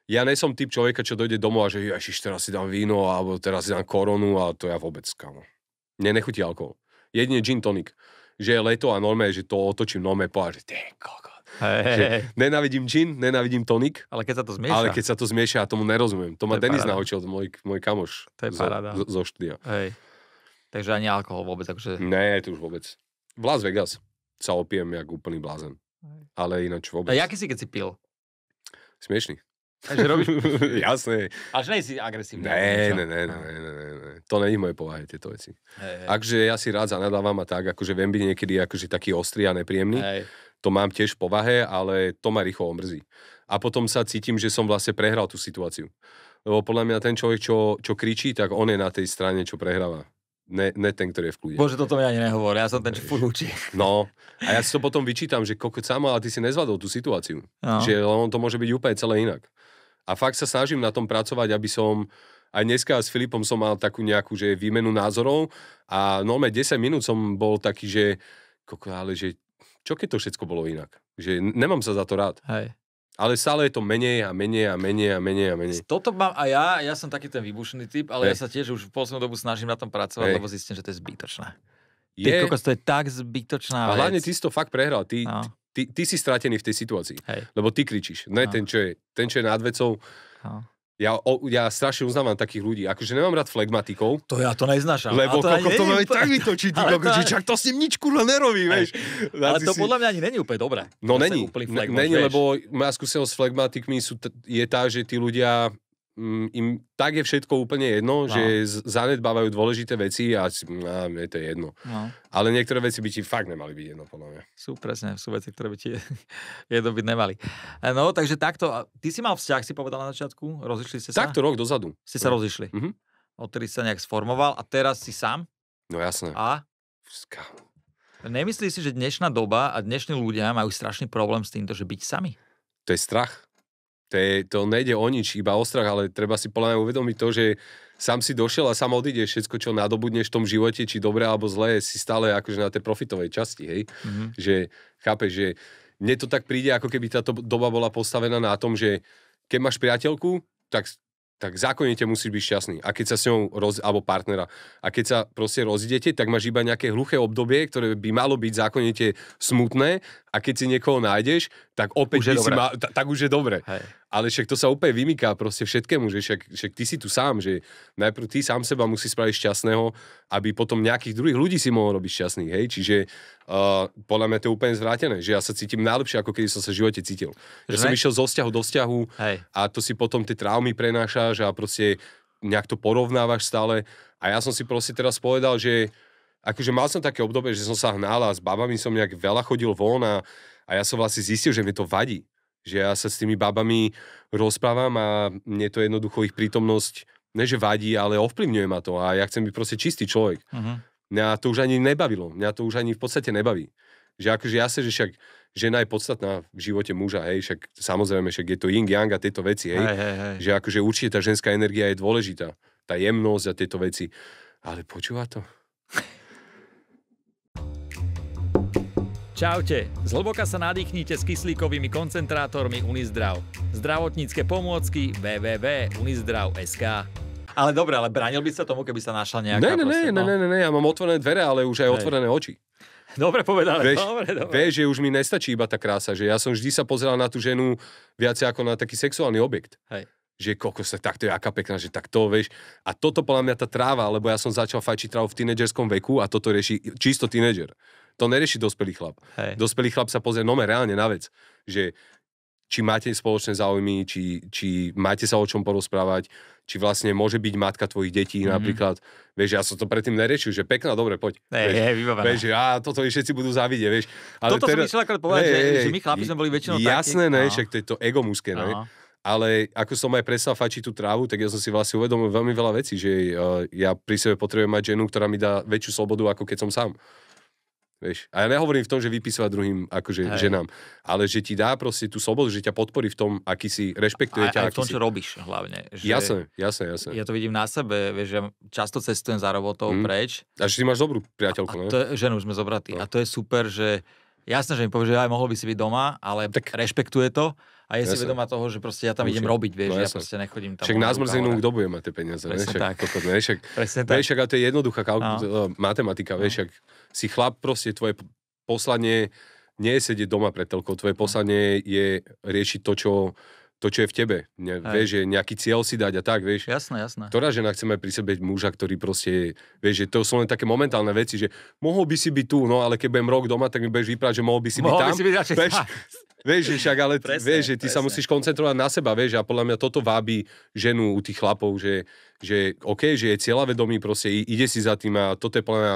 ja nie som typ človeka, čo dojde domov a že ježiš, teraz si dám víno alebo teraz si dám koronu a to ja vôbec, kámo. Nechutí alkohol. Jedine gin tonic. Že je leto a normálne, že to otočím normálne povedať, že ty kokot. Nenávidím gin, nenávidím tonik. Ale keď sa to zmieša. Ja tomu nerozumiem. To ma Denis naučil, môj kamoš. To je paráda. Zo štúdia. Hej. Takže ani alkohol vôbec, akože... Ne, to už vôbec. V Las Vegas sa opijem jak úplný blázen. Ale ináč vôbec. A jaký si, keď si pil? Smiešný. Takže robíš... Jasné. Až nie si agresívny. Ne. To není moje povahy, tieto veci. Akže ja si rád zanadávam a tak, akože viem byť niekedy akože taký ostrý a nepríjemný. To mám tiež v povahe, ale to ma rýchlo omrzí. A potom sa cítim, že som vlastne prehral tú situáciu. Lebo podľa mňa ten človek, čo kričí, tak on je na tej strane, čo prehráva. Ne ten, ktorý je v kľude. Bože, toto mi ani nehovor, ja som ten, čo furt učí. No, a ja si to potom vyčítam, že kokot sám, ale ty si nezvládol tú situáciu. No. Že on to môže byť úplne celé inak. A fakt sa snažím na tom pracovať, aby som, aj dneska s Filipom som mal takú nejakú, že výmenu názorov a normálne 10 minút som bol taký, že kokot, ale že čo keď to všetko bolo inak? Že nemám sa za to rád. Hej. Ale stále je to menej. Toto mám a ja som taký ten výbušný typ, ale ja sa tiež už v poslednú dobu snažím na tom pracovať, lebo zistím, že to je zbytočné. Kokos, to je tak zbytočná vec. A hlavne ty si to fakt prehral. Ty si stratený v tej situácii. Lebo ty kričíš. Ne ten, čo je nad vecou. Ja strašne uznávam takých ľudí. Akože nemám rád flegmatikov. To ja to neznášam. Lebo to máme tak vytočiť, čak to s ním nič kurva nerobí, vieš. Ale to podľa mňa ani není úplne dobré. No není, lebo moja skúsenosť s flegmatikmi je tá, že tí ľudia im tak je všetko úplne jedno, že zanedbávajú dôležité veci a mne to je jedno. No. Ale niektoré veci by ti fakt nemali byť jedno, podľa mňa. Sú veci, ktoré by ti jedno byť nemali. No, takže takto, ty si mal vzťah, si povedal na začiatku, rozišli ste sa? Takto rok dozadu. Ste sa rozišli. Odtedy sa nejak sformoval a teraz si sám? No jasné. A? Nemyslíš si, že dnešná doba a dnešní ľudia majú strašný problém s týmto, že byť sami? To je strach. To nejde o nič, iba o strach, ale treba si podľa mňa uvedomiť to, že sám si došiel a sám odídeš, všetko, čo nadobudneš v tom živote, či dobre alebo zlé, si stále akože na tej profitovej časti, hej. Že, chápeš, že mne to tak príde, ako keby táto doba bola postavená na tom, že keď máš priateľku, tak zákonite musíš byť šťastný. A keď sa s ňou alebo partnera. A keď sa proste rozidete, tak máš iba nejaké hluché obdobie, ktoré by malo byť zákonite smutné. A keď si niekoho nájdeš, tak opäť tak už je dobre. Hej. Ale však to sa úplne vymyká proste všetkému, že však ty si tu sám, že najprv ty sám seba musíš spraviť šťastného, aby potom nejakých druhých ľudí si mohol robiť šťastných, hej. Čiže podľa mňa to je úplne zvrátené, že ja sa cítim najlepšie, ako kedy som sa v živote cítil. Že som išiel zo vzťahu do vzťahu a to si potom tie traumy prenášaš a proste nejak to porovnávaš stále. A ja som si proste teraz povedal, že akože mal som také obdobie, že som sa hnal a s babami som nejak veľa chodil von a ja som vlastne zistil, že mi to vadí. Že ja sa s tými babami rozprávam a mne to jednoducho ich prítomnosť ne že vadí, ale ovplyvňuje ma to a ja chcem byť proste čistý človek. Mňa to už ani nebavilo. Mňa to už ani v podstate nebaví. Že akože jasne, že však žena je podstatná v živote muža, hej, však samozrejme, však je to yin yang a tieto veci, hej. Že akože určite tá ženská energia je dôležitá. Tá jemnosť a tieto veci. Ale počúva to? Čaute, zhlboka sa nadýchnite s kyslíkovými koncentrátormi Unizdrav. Zdravotnícke pomôcky www.unizdrav.sk. Ale dobre, ale bránil by sa tomu, keby sa našla nejaká... Ne, ja mám otvorené dvere, ale už aj otvorené oči. Dobre povedané. Vieš, že už mi nestačí iba tá krása, že ja som vždy sa pozeral na tú ženu viacej ako na taký sexuálny objekt. Hej. Že kokos, takto je aká pekná, že tak to, vieš. A toto podľa mňa tá tráva, lebo ja som začal fajčiť trávu v tínedžerskom veku a toto rieši čisto tínedžer. To nerieši dospelý chlap. Hej. Dospelý chlap sa pozrie reálne na vec, že či máte spoločné záujmy, či máte sa o čom porozprávať, či vlastne môže byť matka tvojich detí napríklad. Vieš, ja som to predtým neriešil, že pekná, dobre, poď. Vybavené. Vieš, že toto všetci budú závidieť, vieš. Ale toto som išiel akorát povedať, že my chlapi sme boli väčšinou takí. Jasné, ne, však to je to ego mužské, ne. Ale ako som aj prestal fajčiť tú trávu, tak ja som si vlastne uvedomil veľmi veľa vecí, že ja pri sebe potrebujem mať ženu, ktorá mi dá väčšiu slobodu, ako keď som sám. Vieš, a ja nehovorím v tom, že vypisovať druhým akože ženám, ale že ti dá proste tú slobodu, že ťa podporí v tom, aký si rešpektuje ťa. Aj v tom, čo robíš hlavne. Že jasné. Ja to vidím na sebe, vieš, že často cestujem za robotou preč. A že ty máš dobrú priateľku, ne? Ženu sme zobratí. No. A to je super, že jasné, že mi povie, že aj mohol by si byť doma, ale tak rešpektuje to. A je si vedomá toho, že proste ja tam idem robiť, vieš, ja proste nechodím tam. Však na zmrzenú, kto bude mať tie peniaze, presne ne? Tak. Presne tak. Vieš, ale to je jednoduchá matematika, vieš, však si chlap, proste tvoje poslanie nie je sedieť doma pred telkou, tvoje poslanie je riešiť to, čo je v tebe. Vieš, že nejaký cieľ si dať a tak, vieš. Jasné. Ktorá žena chce mať pri sebe muža, ktorý proste, vieš, že to sú len také momentálne veci, že mohol by si byť tu, no ale keď budem rok doma, tak mi budeš vyprávať, že mohol by si byť tam. Vieš, že však, ale vieš, že ty sa musíš koncentrovať na seba, vieš, a podľa mňa toto vábi ženu u tých chlapov, že OK, že je cieľavedomý, proste ide si za tým a toto je podľa mňa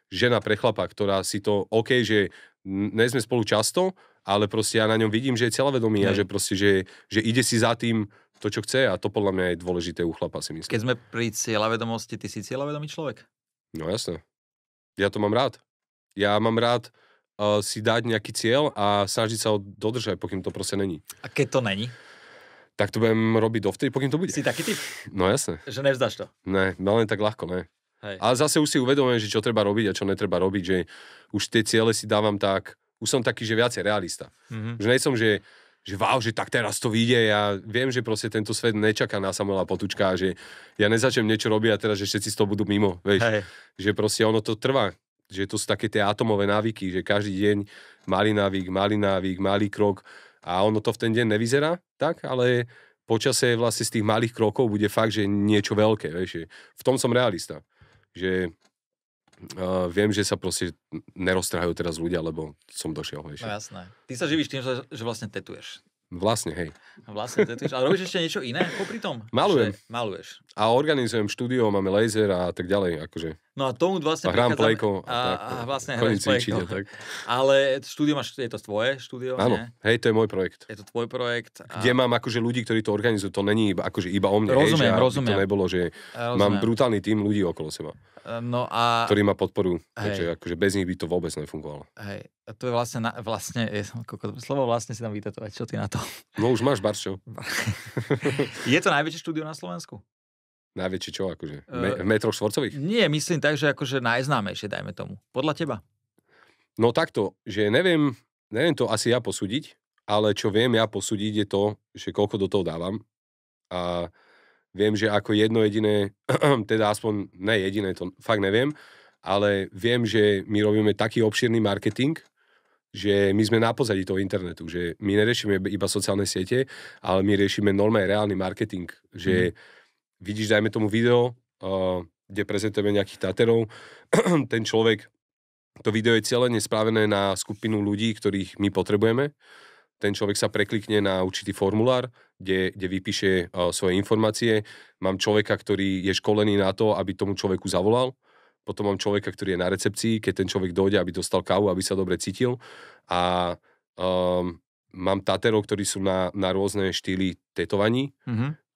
žena pre chlapa, ktorá si to OK, že nie sme spolu často, ale proste ja na ňom vidím, že je cieľavedomý a že proste, že ide si za tým to, čo chce a to podľa mňa je dôležité u chlapa, si myslím. Keď sme pri cieľavedomosti, ty si cieľavedomý človek? No jasné. Ja to mám rád. Ja mám rád si dať nejaký cieľ a snažiť sa ho dodržať, pokým to proste není. A keď to není? Tak to budem robiť dovtedy, pokým to bude. Si taký typ? No jasné. Že nevzdáš to? Ne, len tak ľahko, ne. Hej. Ale zase už si uvedomujem, že čo treba robiť a čo netreba robiť, že už tie ciele si dávam tak, už som taký, že viacej realista. Že nie som, že wow, že tak teraz to vyjde, ja viem, že proste tento svet nečaká na Samuela Potůčka, že ja nezačnem niečo robiť a teraz, že všetci z toho budú mimo, vieš. Hej. Že proste ono to trvá. Že to sú také tie atomové návyky, že každý deň malý návyk, malý krok a ono to v ten deň nevyzerá tak, ale počase vlastne z tých malých krokov bude fakt, že niečo veľké, vieš. V tom som realista. Že viem, že sa proste neroztrhajú teraz ľudia, lebo som došiel, vieš. No jasné. Ty sa živíš tým, že vlastne tetuješ. Vlastne, hej. Vlastne tetuješ. Ale robíš ešte niečo iné popri tom? Malujem. Maluješ. A organizujem štúdio, máme laser a tak ďalej, akože. No a tomu vlastne a hrám plejko. A vlastne chodím hráš cvičiť plejko. a tak. Ale štúdio máš, je to tvoje štúdio? Áno, nie? hej, to je môj projekt. Je to tvoj projekt. Kde mám akože ľudí, ktorí to organizujú, to není iba o mne. Rozumiem, hej, že rozumiem. to nebolo, že mám brutálny tím ľudí okolo seba. No a... Ktorí ma podporujú. Takže akože bez nich by to vôbec nefungovalo. Hej, a to je vlastne slovo vlastne si tam vytetovať. Čo ty na to? No už máš barčo. Je to najväčšie štúdio na Slovensku? Najväčšie čo, akože? V metroch štvorcových? Nie, myslím tak, že akože najznámejšie, dajme tomu. Podľa teba? No takto, že neviem to asi ja posúdiť, ale čo viem ja posúdiť je to, že koľko do toho dávam. A viem, že ako jedno jediné, teda aspoň ne jediné, to fakt neviem, ale viem, že my robíme taký obšírny marketing, že my sme na pozadí toho internetu, že my neriešime iba sociálne siete, ale my riešime normálne reálny marketing, že vidíš, dajme tomu video, kde prezentujeme nejakých Taterov, ten človek, to video je celé nespravené na skupinu ľudí, ktorých my potrebujeme. Ten človek sa preklikne na určitý formulár, kde vypíše svoje informácie. Mám človeka, ktorý je školený na to, aby tomu človeku zavolal. Potom mám človeka, ktorý je na recepcii, keď ten človek dojde, aby dostal kávu, aby sa dobre cítil. A mám Taterov, ktorí sú na rôzne štýly tetovaní.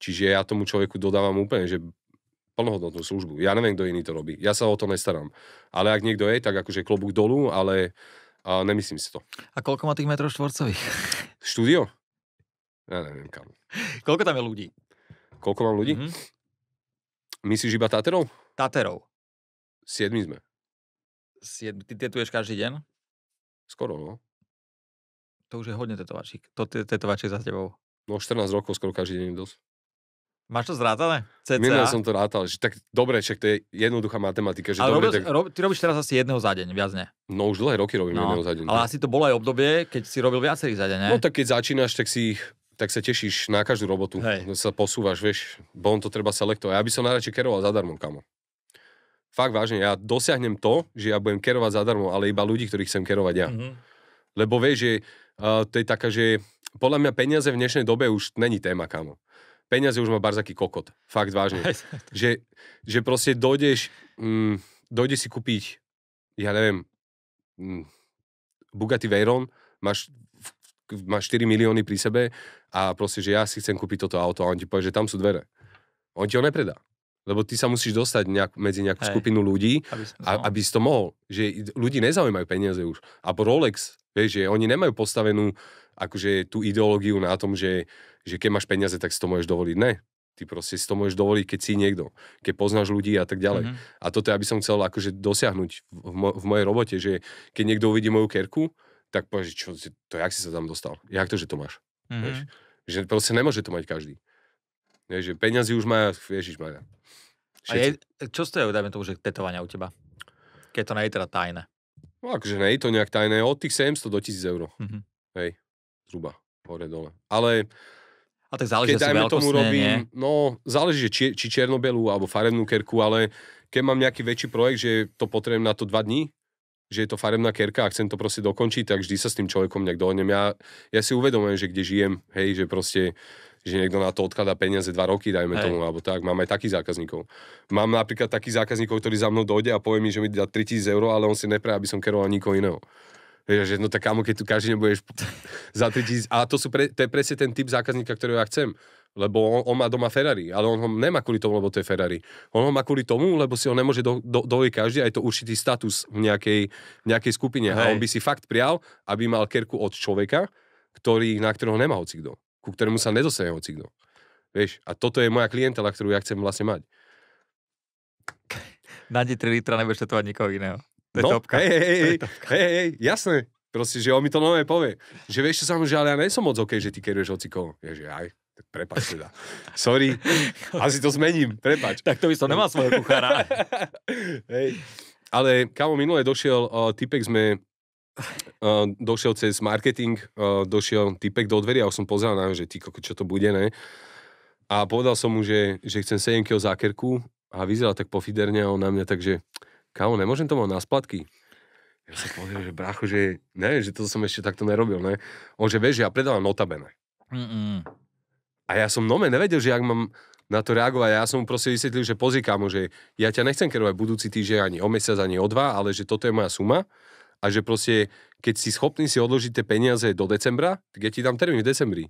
Čiže ja tomu človeku dodávam úplne, že plnohodnotnú službu. Ja neviem, kto iný to robí. Ja sa o to nestaram. Ale ak niekto je, tak akože klobúk dolu, ale nemyslím si to. A koľko má tých metrov štvorcových? Štúdio? Ja neviem kam. Koľko tam je ľudí? Koľko mám ľudí? Myslíš iba Taterov? Taterov. 7 sme. Ty tetuješ každý deň? Skoro, no. To už je hodne tetovačík. To tetovačík za tebou. No 14 rokov, skoro každý deň dosť. Máš to zrátané? CCA? Minulé som to rátal, že tak dobre, však to je jednoduchá matematika. Že ale dobre, ty robíš teraz asi jedného za deň, viac ne? No už dlhé roky robím jedného za deň. Ale asi to bolo aj obdobie, keď si robil viacerých za deň, ne? No tak keď začínaš, tak sa tešíš na každú robotu. Hej. Sa posúvaš, vieš, bo on to treba selektovať. Ja by som najradšej keroval zadarmo, kamo. Fakt vážne, ja dosiahnem to, že ja budem kerovať zadarmo, ale iba ľudí, ktorých chcem kerovať ja. Lebo vieš, že to je taká, že podľa mňa peniaze v dnešnej dobe už není téma, kamo. Peniaze už má barzaký kokot. Fakt vážne. že proste dojdeš si kúpiť, ja neviem, Bugatti Veyron, máš 4 milióny pri sebe a proste, že ja si chcem kúpiť toto auto a on ti povie, že tam sú dvere. On ti ho nepredá. Lebo ty sa musíš dostať medzi nejakú skupinu ľudí, aby si to mohol. Že ľudí nezaujímajú peniaze už. A Rolex, vieš, že oni nemajú postavenú akože tú ideológiu na tom, že keď máš peniaze, tak si to môžeš dovoliť. Ne. Ty proste si to môžeš dovoliť, keď si niekto. Keď poznáš ľudí a tak ďalej. A toto ja by som chcel akože dosiahnuť v mojej robote, že keď niekto uvidí moju kerku, tak povie, čo, jak si sa tam dostal? Jak to, že to máš? Vieš? Že proste nemôže to mať každý. Vieš, že peniazy už má, ježišmaria. A čo stojí, dajme tomu, že tetovania u teba? Keď to nie je teda tajné. No akože nie je to nejak tajné. Od tých 700 do 1000 eur. Hej, zhruba, hore dole. Ale a tak záleží, keď dajme tomu robím, no záleží, či čierno-bielú alebo farebnú kerku, ale keď mám nejaký väčší projekt, že to potrebujem na to 2 dní, že je to farebná kerka a chcem to proste dokončiť, tak vždy sa s tým človekom nejak dohodnem. Ja si uvedomujem, že kde žijem, hej, že proste že niekto na to odkladá peniaze 2 roky, dajme tomu, alebo tak. Mám aj takých zákazníkov. Mám napríklad takých zákazníkov, ktorí za mnou dojde a povie mi, že mi dá 3000 eur, ale on si nepraje, aby som keroval nikoho iného. Vieš, že no tak kámo, keď tu každý nebudeš za 3000... A to je presne ten typ zákazníka, ktorého ja chcem. Lebo on má doma Ferrari, ale on ho nemá kvôli tomu, lebo to je Ferrari. On ho má kvôli tomu, lebo si ho nemôže dovoliť každý, aj to určitý status v nejakej skupine. Hej. A on by si fakt prial, aby mal kerku od človeka, na ktorého nemá hocikdo. Ku ktorému sa nedostane hocikdo. Vieš, a toto je moja klientela, ktorú ja chcem vlastne mať. Na 3 litra nebudeš tetovať nikoho iného. To je topka. Hej, jasné. Proste, že on mi to nové povie. Že vieš, čo že ale ja nie som moc OK, že ty keruješ hocikoho. Ježe, aj, tak prepáč teda. Sorry, asi to zmením, prepáč. Tak to by som nemal svojho kuchára. Hej. Ale kámo, minule došiel typek došiel cez marketing, došiel typek do dverí a už som pozeral na že ty, čo to bude, ne? A povedal som mu, že chcem 7 kg zákerku a vyzeral tak pofiderne a on na mňa tak, že kámo, nemôžem to mať na splatky? Ja sa povedal, že brácho, že ne, že to som ešte takto nerobil, ne? On, že vieš, že ja predávam notabene. A ja som nevedel, že jak mám na to reagovať. Ja som mu proste vysvetlil, že pozri, kámo, že ja ťa nechcem kerovať budúci týždeň ani o mesiac, ani o 2, ale že toto je moja suma a že proste, keď si schopný si odložiť tie peniaze do decembra, tak ja ti dám termín v decembri.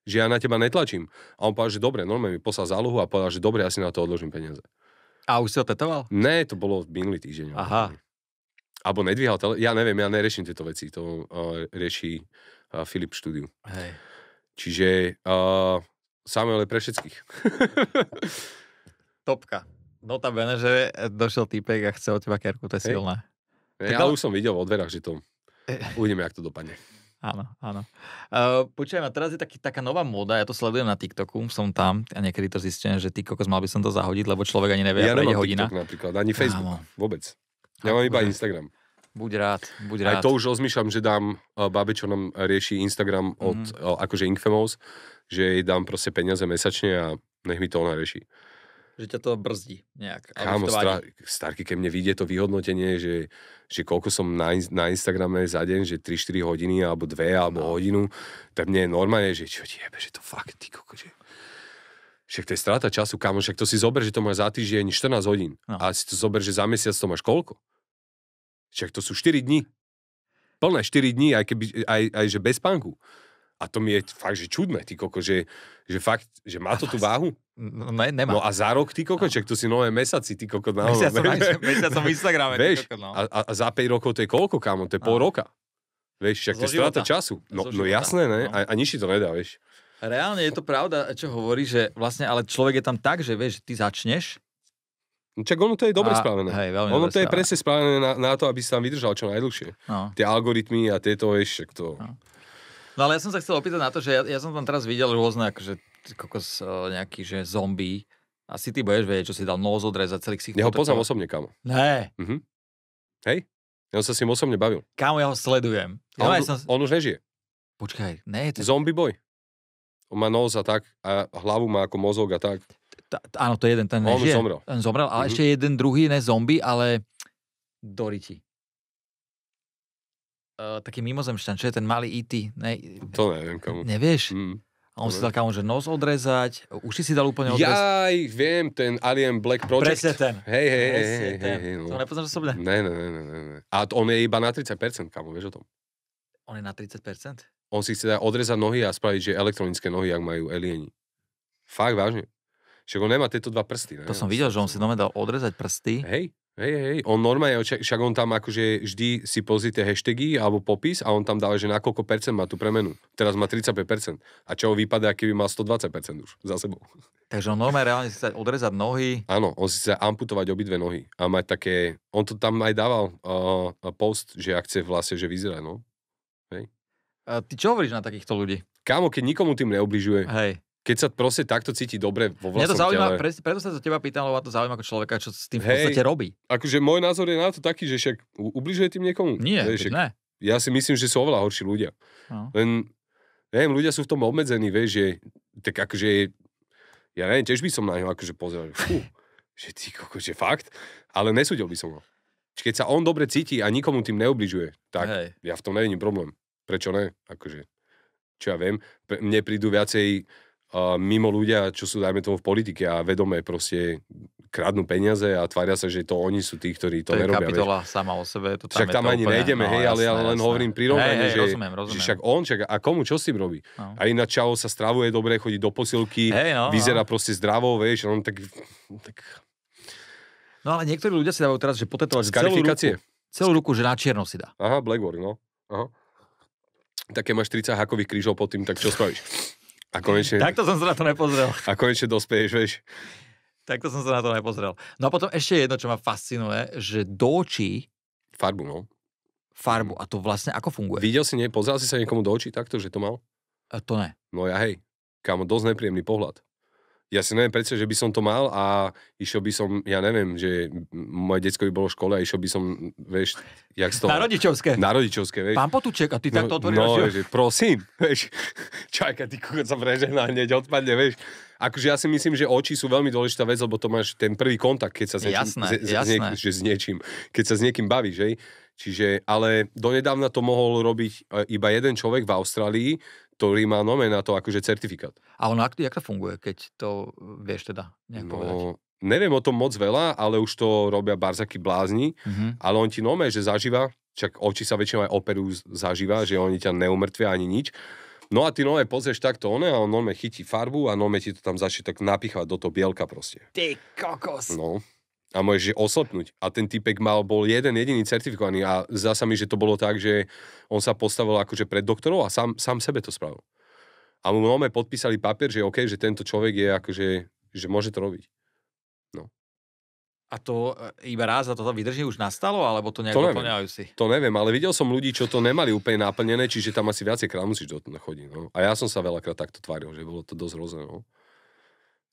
Že ja na teba netlačím. A on povedal, že dobre, normálne mi poslal zálohu a povedal, že dobre, ja si na to odložím peniaze. A už si ho tetoval? Ne, to bolo minulý týždeň. Aha. Alebo nedvíhal, ja neviem, ja neriešim tieto veci, to rieši Filip štúdiu. Hej. Čiže Samuel je pre všetkých. Topka. Notabene, že došiel týpek a chce od teba kerku, to je silné. Ja už som videl vo dverách, že to uvidíme, jak to dopadne. Áno. Počujem, a teraz je taká nová móda, ja to sledujem na TikToku, som tam a niekedy to zistím, že ty kokos, mal by som to zahodiť, lebo človek ani nevie, ja prejde nemám hodina. TikTok napríklad, ani Facebook, vôbec. Ja mám iba Instagram. Buď rád. Aj to už rozmýšľam, že dám babe, čo nám rieši Instagram od akože Infamous, že jej dám proste peniaze mesačne a nech mi to ona rieši. Že ťa to brzdí nejak. Kámo, Starky, keď mne vyjde to vyhodnotenie, že koľko som na Instagrame za deň, že 3-4 hodiny, alebo 2, alebo hodinu, tak mne je normálne, že čo ti jebe, že to fakt, ty koko, že... Však to je strata času, kámo, však to si zober, že to máš za týždeň 14 hodín. No. A si to zober, že za mesiac to máš koľko? Však to sú 4 dní. Plné 4 dní, aj že bez spánku. A to mi je fakt, že čudné, ty koko, že fakt, že má to tú váhu? No, nemá. No a za rok, ty koko, však to si nové mesaci, ty koko. Mesiacom v Instagrame, vieš, ty koko, no. A za 5 rokov to je koľko, kámo? To je pol roka. Vieš, však to je strata času. No jasné, ne? A nič ti to nedá, vieš. Reálne je to pravda, čo hovorí, že vlastne, ale človek je tam tak, že vieš, ty začneš. Čak ono to je dobre spravené. Hej, ono to je presne spravené na to, aby si tam vydržal čo najdlhšie. No. Tie algoritmy a tieto, vieš, však to... No ale ja som sa chcel opýtať na to, že ja som tam teraz videl rôzne, akože kokos nejaký, že zombie. Asi ty budeš vedieť, čo si dal nos odrezať celých si... Ja ho poznám osobne, kámo. Ne. Hej? Ja som sa s ním osobne bavil. Kámo, ja ho sledujem. On už nežije. Počkaj, ne je to... Zombie boy. On má nos a tak, a hlavu má ako mozog a tak. Áno, to je jeden, ten nežije. On zomrel. Ten zomrel, ale ešte jeden druhý, ne zombie, ale Doriti. Taký mimozemšťan, čo je ten malý E.T. Ne... To neviem, komu. Nevieš? A on si dal, kámo, že nos odrezať, uši si dal úplne odrezať. Jaj, viem, ten Alien Black Project. Presne ten. Hej. To nepoznáš osobne? Ne. A on je iba na 30%, kámo, vieš o tom? On je na 30%? On si chce odrezať nohy a spraviť, že elektronické nohy, ak majú alieni. Fakt, vážne. Však on nemá tieto 2 prsty. Ne? To som videl, že on si dal odrezať prsty. Hej. On normálne, však on tam akože vždy si pozrie tie hashtagy alebo popis a on tam dáva, že na koľko percent má tú premenu. Teraz má 35%. A čo ho vypadá, keby mal 120% už za sebou. Takže on normálne reálne si chce odrezať nohy. Áno, on si chce amputovať obidve nohy. A mať také, on to tam aj dával post, že ak chce vlastne, že vyzerá, no. Hej. A ty čo hovoríš na takýchto ľudí? Kámo, keď nikomu tým neubližuje. Hej. Keď sa proste takto cíti dobre vo vlastnom tele. Mňa to zaujíma, tele. preto sa to teba pýtam, lebo to zaujíma ako človeka, čo s tým v podstate robí. Akože môj názor je na to taký, že však ubližuje tým niekomu. Nie, ne. Ja si myslím, že sú oveľa horší ľudia. No. Len, neviem, ľudia sú v tom obmedzení, vieš, že tak akože, ja neviem, tiež by som na neho akože pozeral, že ty koko, že fakt, ale nesúdil by som ho. Keď sa on dobre cíti a nikomu tým neubližuje, tak ja v tom nevidím problém. Prečo ne? Akože, čo ja viem, mne prídu viacej mimo ľudia, čo sú, dajme tomu, v politike a vedome proste kradnú peniaze a tvária sa, že to oni sú tí, ktorí to nerobia. To je kapitola sama o sebe. To však tam ani nejdeme, hej, ale ja len hovorím prirovnanie, že však on, a komu, čo s tým robí? No. A ináč Čavo sa stravuje dobre, chodí do posilky, vyzerá proste zdravo, vieš, on tak... No ale niektorí ľudia si dávajú teraz, že potetovať celú ruku, že na čierno si dá. Aha, Blackboard, no. Aha. Tak keď máš 30 hakových krížov pod tým, tak čo spravíš? A konečne... Takto som sa na to nepozrel. A konečne dospeješ, vieš. Takto som sa na to nepozrel. No a potom ešte jedno, čo ma fascinuje, že do očí... Farbu, no. Farbu. A to vlastne ako funguje? Videl si, pozeral si sa niekomu do očí takto, že to mal? To ne. No ja hej. Kámo, dosť nepríjemný pohľad. Ja si neviem predstaviť, že by som to mal a išiel by som, ja neviem, že moje decko by bolo v škole a išiel by som, vieš, jak z toho... Na rodičovské. Na rodičovské, vieš. Pán Potúček, a ty takto otvoríš? No, že prosím, vieš. Čakaj, ty kúkot sa prežehná, hneď odpadne, vieš. Akože ja si myslím, že oči sú veľmi dôležitá vec, lebo to máš ten prvý kontakt, keď sa s niečím, s niečím, keď sa s niekým bavíš, hej. Čiže, ale donedávna to mohol robiť iba jeden človek v Austrálii, ktorý má na to akože certifikát. A ono, jak to funguje, keď to vieš teda nejak povedať? Neviem o tom moc veľa, ale už to robia barzaky blázni, ale on ti že zažíva, čak oči sa väčšinou aj operujú zažíva, že oni ťa neumrtvia ani nič. No a ty pozrieš takto a on chytí farbu a ti to tam začne tak napíchavať do toho bielka proste. Ty kokos. No. A môžeš oslepnúť. A ten typek bol jeden jediný certifikovaný a zdá sa mi, že to bolo tak, že on sa postavil akože pred doktorov a sám sebe to spravil. A mu podpísali papier, že OK, že tento človek je akože, že môže to robiť. No. A to iba raz a to vydrží už nastalo, alebo to nejak doplňajú si? To neviem, ale videl som ľudí, čo to nemali úplne naplnené, čiže tam asi viacej krát musíš do toho chodiť. No. A ja som sa veľakrát takto tváril, že bolo to dosť hrozné. No.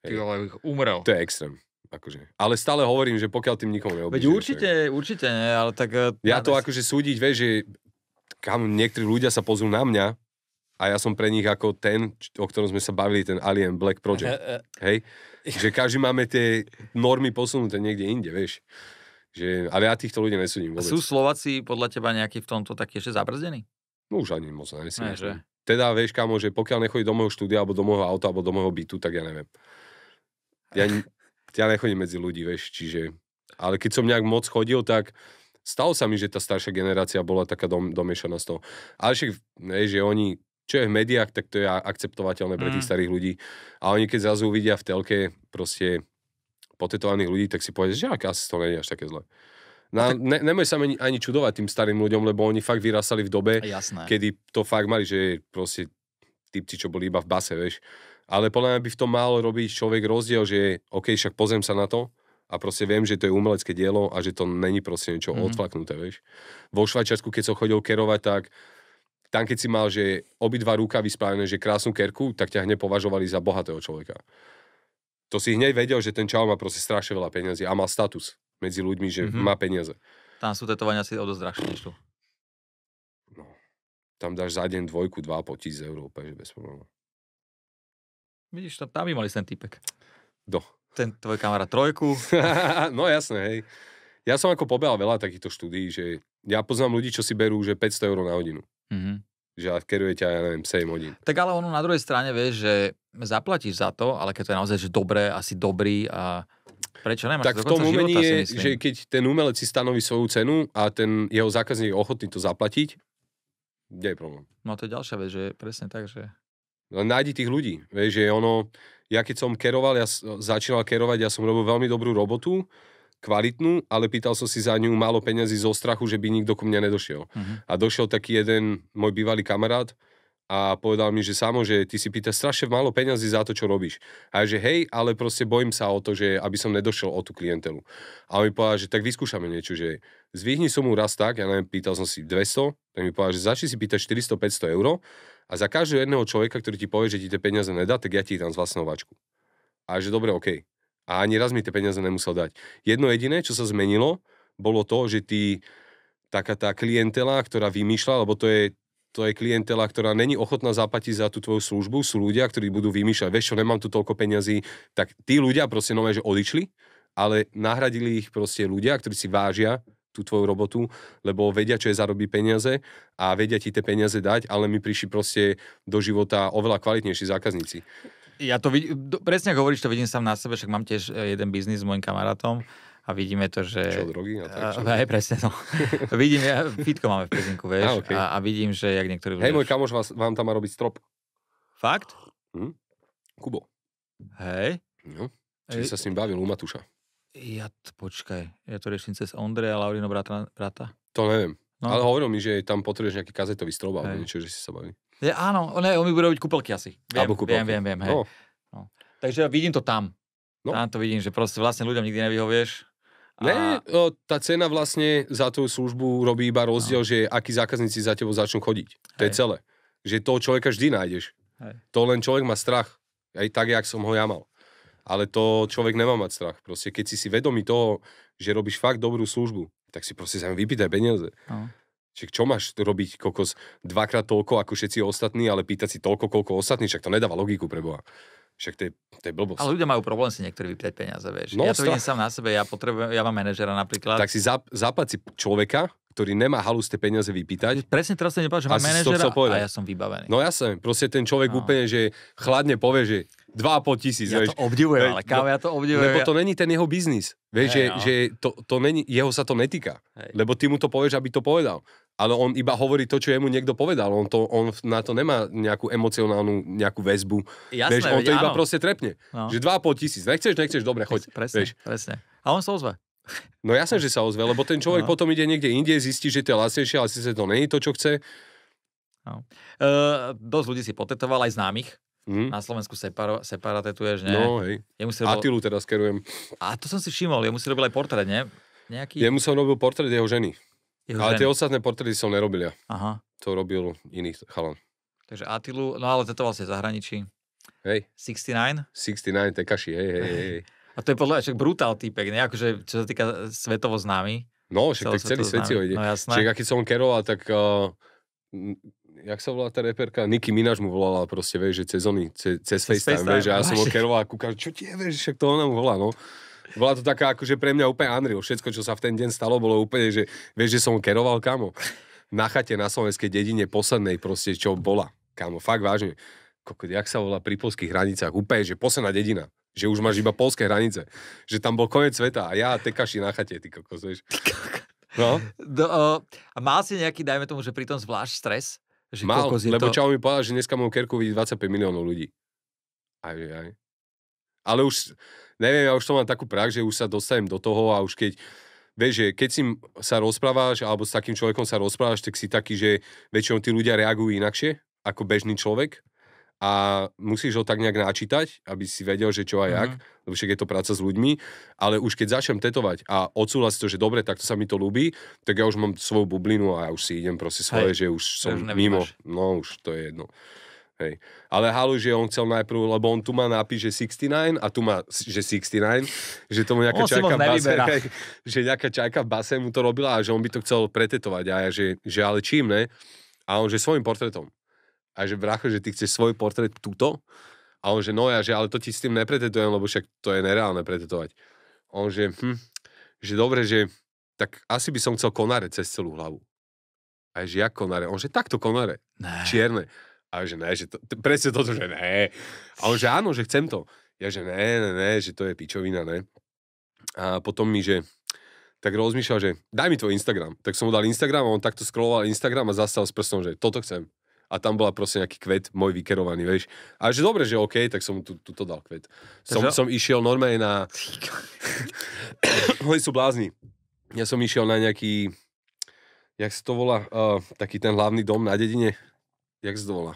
Ty ale umrel. To je extrém. Akože. Ale stále hovorím, že pokiaľ tým nikomu neobížeš. Veď určite nie, ale tak... Ja to akože súdiť, vieš, že niektorí ľudia sa pozrú na mňa a ja som pre nich ako ten, o ktorom sme sa bavili, ten Alien Black Project. Hej? Že každý máme tie normy posunuté niekde inde, vieš. Že, ale ja týchto ľudí nesúdim vôbec. Sú Slováci podľa teba nejaký v tomto taký ešte zabrzdení? No už ani moc nesúdim. Teda vieš, kamo, že pokiaľ nechodí do môjho štúdia, alebo do môjho auta, alebo do môjho bytu, tak ja neviem. Ja nechodím medzi ľudí, vieš, čiže... Ale keď som nejak moc chodil, tak stalo sa mi, že tá staršia generácia bola taká domiešaná z toho. Ale však, že oni, čo je v médiách, tak to je akceptovateľné pre tých starých ľudí. A oni keď zrazu uvidia v telke proste potetovaných ľudí, tak si povedia, že asi to nie je až také zle. Nemôže sa ani čudovať tým starým ľuďom, lebo oni fakt vyrastali v dobe, kedy to fakt mali, že proste typci, čo boli iba v base, vieš. Ale podľa mňa by v tom mal robiť človek rozdiel, že OK, však pozriem sa na to a proste viem, že to je umelecké dielo a že to není proste niečo odflaknuté, vieš. Vo Švajčiarsku, keď som chodil kerovať, tak tam keď si mal, že obidva rukavy spravené, že krásnu kerku, tak ťa hneď považovali za bohatého človeka. To si hneď vedel, že ten čau má proste strašne veľa peniazy a má status medzi ľuďmi, že má peniaze. Tam sú tetovania si o dosť drahšie než tu. No. Tam dáš za deň 2,5 tisíc eur, úplne bez problémov. Vidíš, tam by mali ten typek. Ten tvoj kamarát 3. No jasné, hej. Ja som ako pobehal veľa takýchto štúdií, že ja poznám ľudí, čo si berú, že 500 eur na hodinu. Že keruje ťa, ja neviem, 7 hodín. Tak ale ono na druhej strane, vieš, že zaplatíš za to, ale keď to je naozaj že dobré, asi dobrý a prečo nemáš? Tak v tom umení je, že keď ten umelec si stanoví svoju cenu a ten jeho zákazník je ochotný to zaplatiť, kde je problém? No to je ďalšia vec, že presne tak, že... Nájdi tých ľudí. Vieš, že ja keď som keroval, začínal kerovať, ja som robil veľmi dobrú robotu, kvalitnú, ale pýtal som si za ňu málo peňazí zo strachu, že by nikto ku mne nedošiel. A došiel taký jeden môj bývalý kamarát a povedal mi, že samo, že ty si pýtaš strašne málo peňazí za to, čo robíš. A že hej, ale proste bojím sa o to, že aby som nedošiel o tú klientelu. A on mi povedal, že tak vyskúšame niečo, že zvýhni som mu raz tak, ja neviem, pýtal som si 200, tak mi povedal, že začni si pýtať 400-500 eur a za každého jedného človeka, ktorý ti povie, že ti tie peniaze nedá, tak ja ti ich dám z vlastného váčku. A že dobre, OK. A ani raz mi tie peniaze nemusel dať. Jedno jediné, čo sa zmenilo, bolo to, že taká tá klientela, ktorá vymýšľa, lebo to je klientela, ktorá není ochotná zaplatiť za tú tvoju službu, sú ľudia, ktorí budú vymýšľať, vieš čo, nemám tu toľko peňazí, tak tí ľudia proste že odišli, ale nahradili ich proste ľudia, ktorí si vážia tú tvoju robotu, lebo vedia, čo je zarobiť peniaze a vedia ti tie peniaze dať, ale mi prišli proste do života oveľa kvalitnejší zákazníci. Ja to presne ako hovoríš, to vidím sám na sebe, však mám tiež jeden biznis s mojim kamarátom a vidíme to, že... Čo, drogy? Hej, presne, no. Vidím, fitko máme v Pezinku, vieš, okay. a vidím, že jak niektorí ľudia... Hej, môj kamoš vám tam má robiť strop. Fakt? Kubo. Hej. No, čiže sa s ním bavil u Matúša. Počkaj, ja to riešim cez Ondreja a Laurino brata? To neviem. No. Ale hovoril mi, že tam potrebuješ nejaký kazetový strop alebo niečo, že si sa baví. Áno, on mi bude robiť kúpelky asi. Viem, hej. No. Takže vidím to tam. No. Tam to vidím, že proste vlastne ľuďom nikdy nevyhovieš. Ne, tá cena vlastne za tú službu robí iba rozdiel, že akí zákazníci za tebou začnú chodiť. To je celé. Že toho človeka vždy nájdeš. To len človek má strach. Aj tak, jak som ho ja mal. Ale to človek nemá mať strach. Proste keď si vedomý toho, že robíš fakt dobrú službu, tak si proste sa vypýtaj peniaze. No. Čiže čo máš robiť kokos dvakrát toľko ako všetci ostatní, ale pýtať si toľko, koľko ostatní, však to nedáva logiku pre Boha. Však to je blbosť. Ale ľudia majú problém si niektorí vypýtať peniaze, vieš. No, ja to vidím sám na sebe, ja mám manažera napríklad. Tak si zaplať si človeka, ktorý nemá halus tie peniaze vypýtať. Presne teraz sa nepáči, že mám manažera a ja som vybavený. No jasne, proste ten človek úplne, že chladne povie, že 2,5 tisíc. Ja to obdivujem, ale kámo, ja to obdivujem. Lebo to není ten jeho biznis. Vieš, že to není, jeho sa to netýka. Lebo ty mu to povieš, aby to povedal. Ale on iba hovorí to, čo jemu niekto povedal. On na to nemá nejakú emocionálnu nejakú väzbu. Jasné, vieš, on to áno. iba proste trepne. No. Že 2,5 tisíc. Nechceš, dobre, choď. Presne. A on sa ozve. No jasne, že sa ozve, lebo ten človek potom ide niekde inde, zistí, že to je lacnejšie, ale síce to nie je to, čo chce. No. Dosť ľudí si potetoval, aj známych. Na Slovensku separa tetuješ, ne? No, hej. Atilu teraz kerujem. A to som si všimol, jemu si robil aj portrét, ne? Jemu som robil portrét jeho ženy. Ale tie ostatné portréty som nerobil ja. Aha. To robil iný chalan. Takže Atilu, no ale tetoval si v zahraničí. Hej. 69? 69, tekaši, hej. A to je podľa však brutál týpek, ne? Akože, čo sa týka svetovo známy. No, však tak celý svet si ho ide. No jasné. Čiže keď som keroval, tak jak sa volá tá reperka? Nicki Minaj mu volala proste, vieš, že cez FaceTime, vieš, a ja som ho keroval a kúkal, čo ti je, vieš, však to ona mu volá, no. Bola to taká, akože pre mňa úplne unreal. Všetko, čo sa v ten deň stalo, bolo úplne, že vieš, že som ho keroval, kamo. Na chate na slovenskej dedine poslednej proste, čo bola. Kamo, fakt vážne. Kokot, jak sa volá pri poľských hranicách? Úplne, že posledná dedina. Že už máš iba poľské hranice. Že tam bol koniec sveta a ja tekaši na chate, ty kokos, vieš. No. A mal si nejaký, dajme tomu, že pri tom zvlášť stres? Že mal, lebo Čau mi povedal, že dneska moju kerku vidí 25 miliónov ľudí. Aj. Ale už, neviem, ja už to mám takú prax, že už sa dostanem do toho a už keď, vieš, že keď si sa rozprávaš, alebo s takým človekom sa rozprávaš, tak si taký, že väčšinou tí ľudia reagujú inakšie ako bežný človek a musíš ho tak nejak načítať, aby si vedel, že čo a jak, lebo však je to práca s ľuďmi, ale už keď začnem tetovať a odsúhlasiť to, že dobre, takto sa mi to ľúbi, tak ja už mám svoju bublinu a ja už si idem proste svoje, že už som mimo, no už to je jedno. Hej. Ale halu, že on chcel najprv, lebo on tu má nápis, že 69 a tu má, že 69, že tomu nejaká čajka v base, že nejaká čajka v base mu to robila a že on by to chcel pretetovať a ja, že ale čím, ne? A on, že svojím portrétom. A že brácho, že ty chceš svoj portrét túto? A on, že no ja, že ale to ti s tým nepretetujem, lebo však to je nereálne pretetovať. A on, že dobre, že tak asi by som chcel konáre cez celú hlavu. A že jak konáre? On, že takto konáre. Čierne. A že ne, že presne toto, že ne. A on, že áno, že chcem to. Ja, že ne, že to je pičovina, ne. A potom mi, že tak rozmýšľal, že daj mi tvoj Instagram. Tak som mu dal Instagram a on takto scrolloval Instagram a zastal s prstom, že toto chcem. A tam bola proste nejaký kvet, môj vykerovaný, vieš. A že dobre, že OK, tak som mu tuto dal kvet. Som išiel normálne na... Oni sú blázni. Ja som išiel na nejaký... Jak sa to volá? Taký ten hlavný dom na dedine. Jak sa to volá?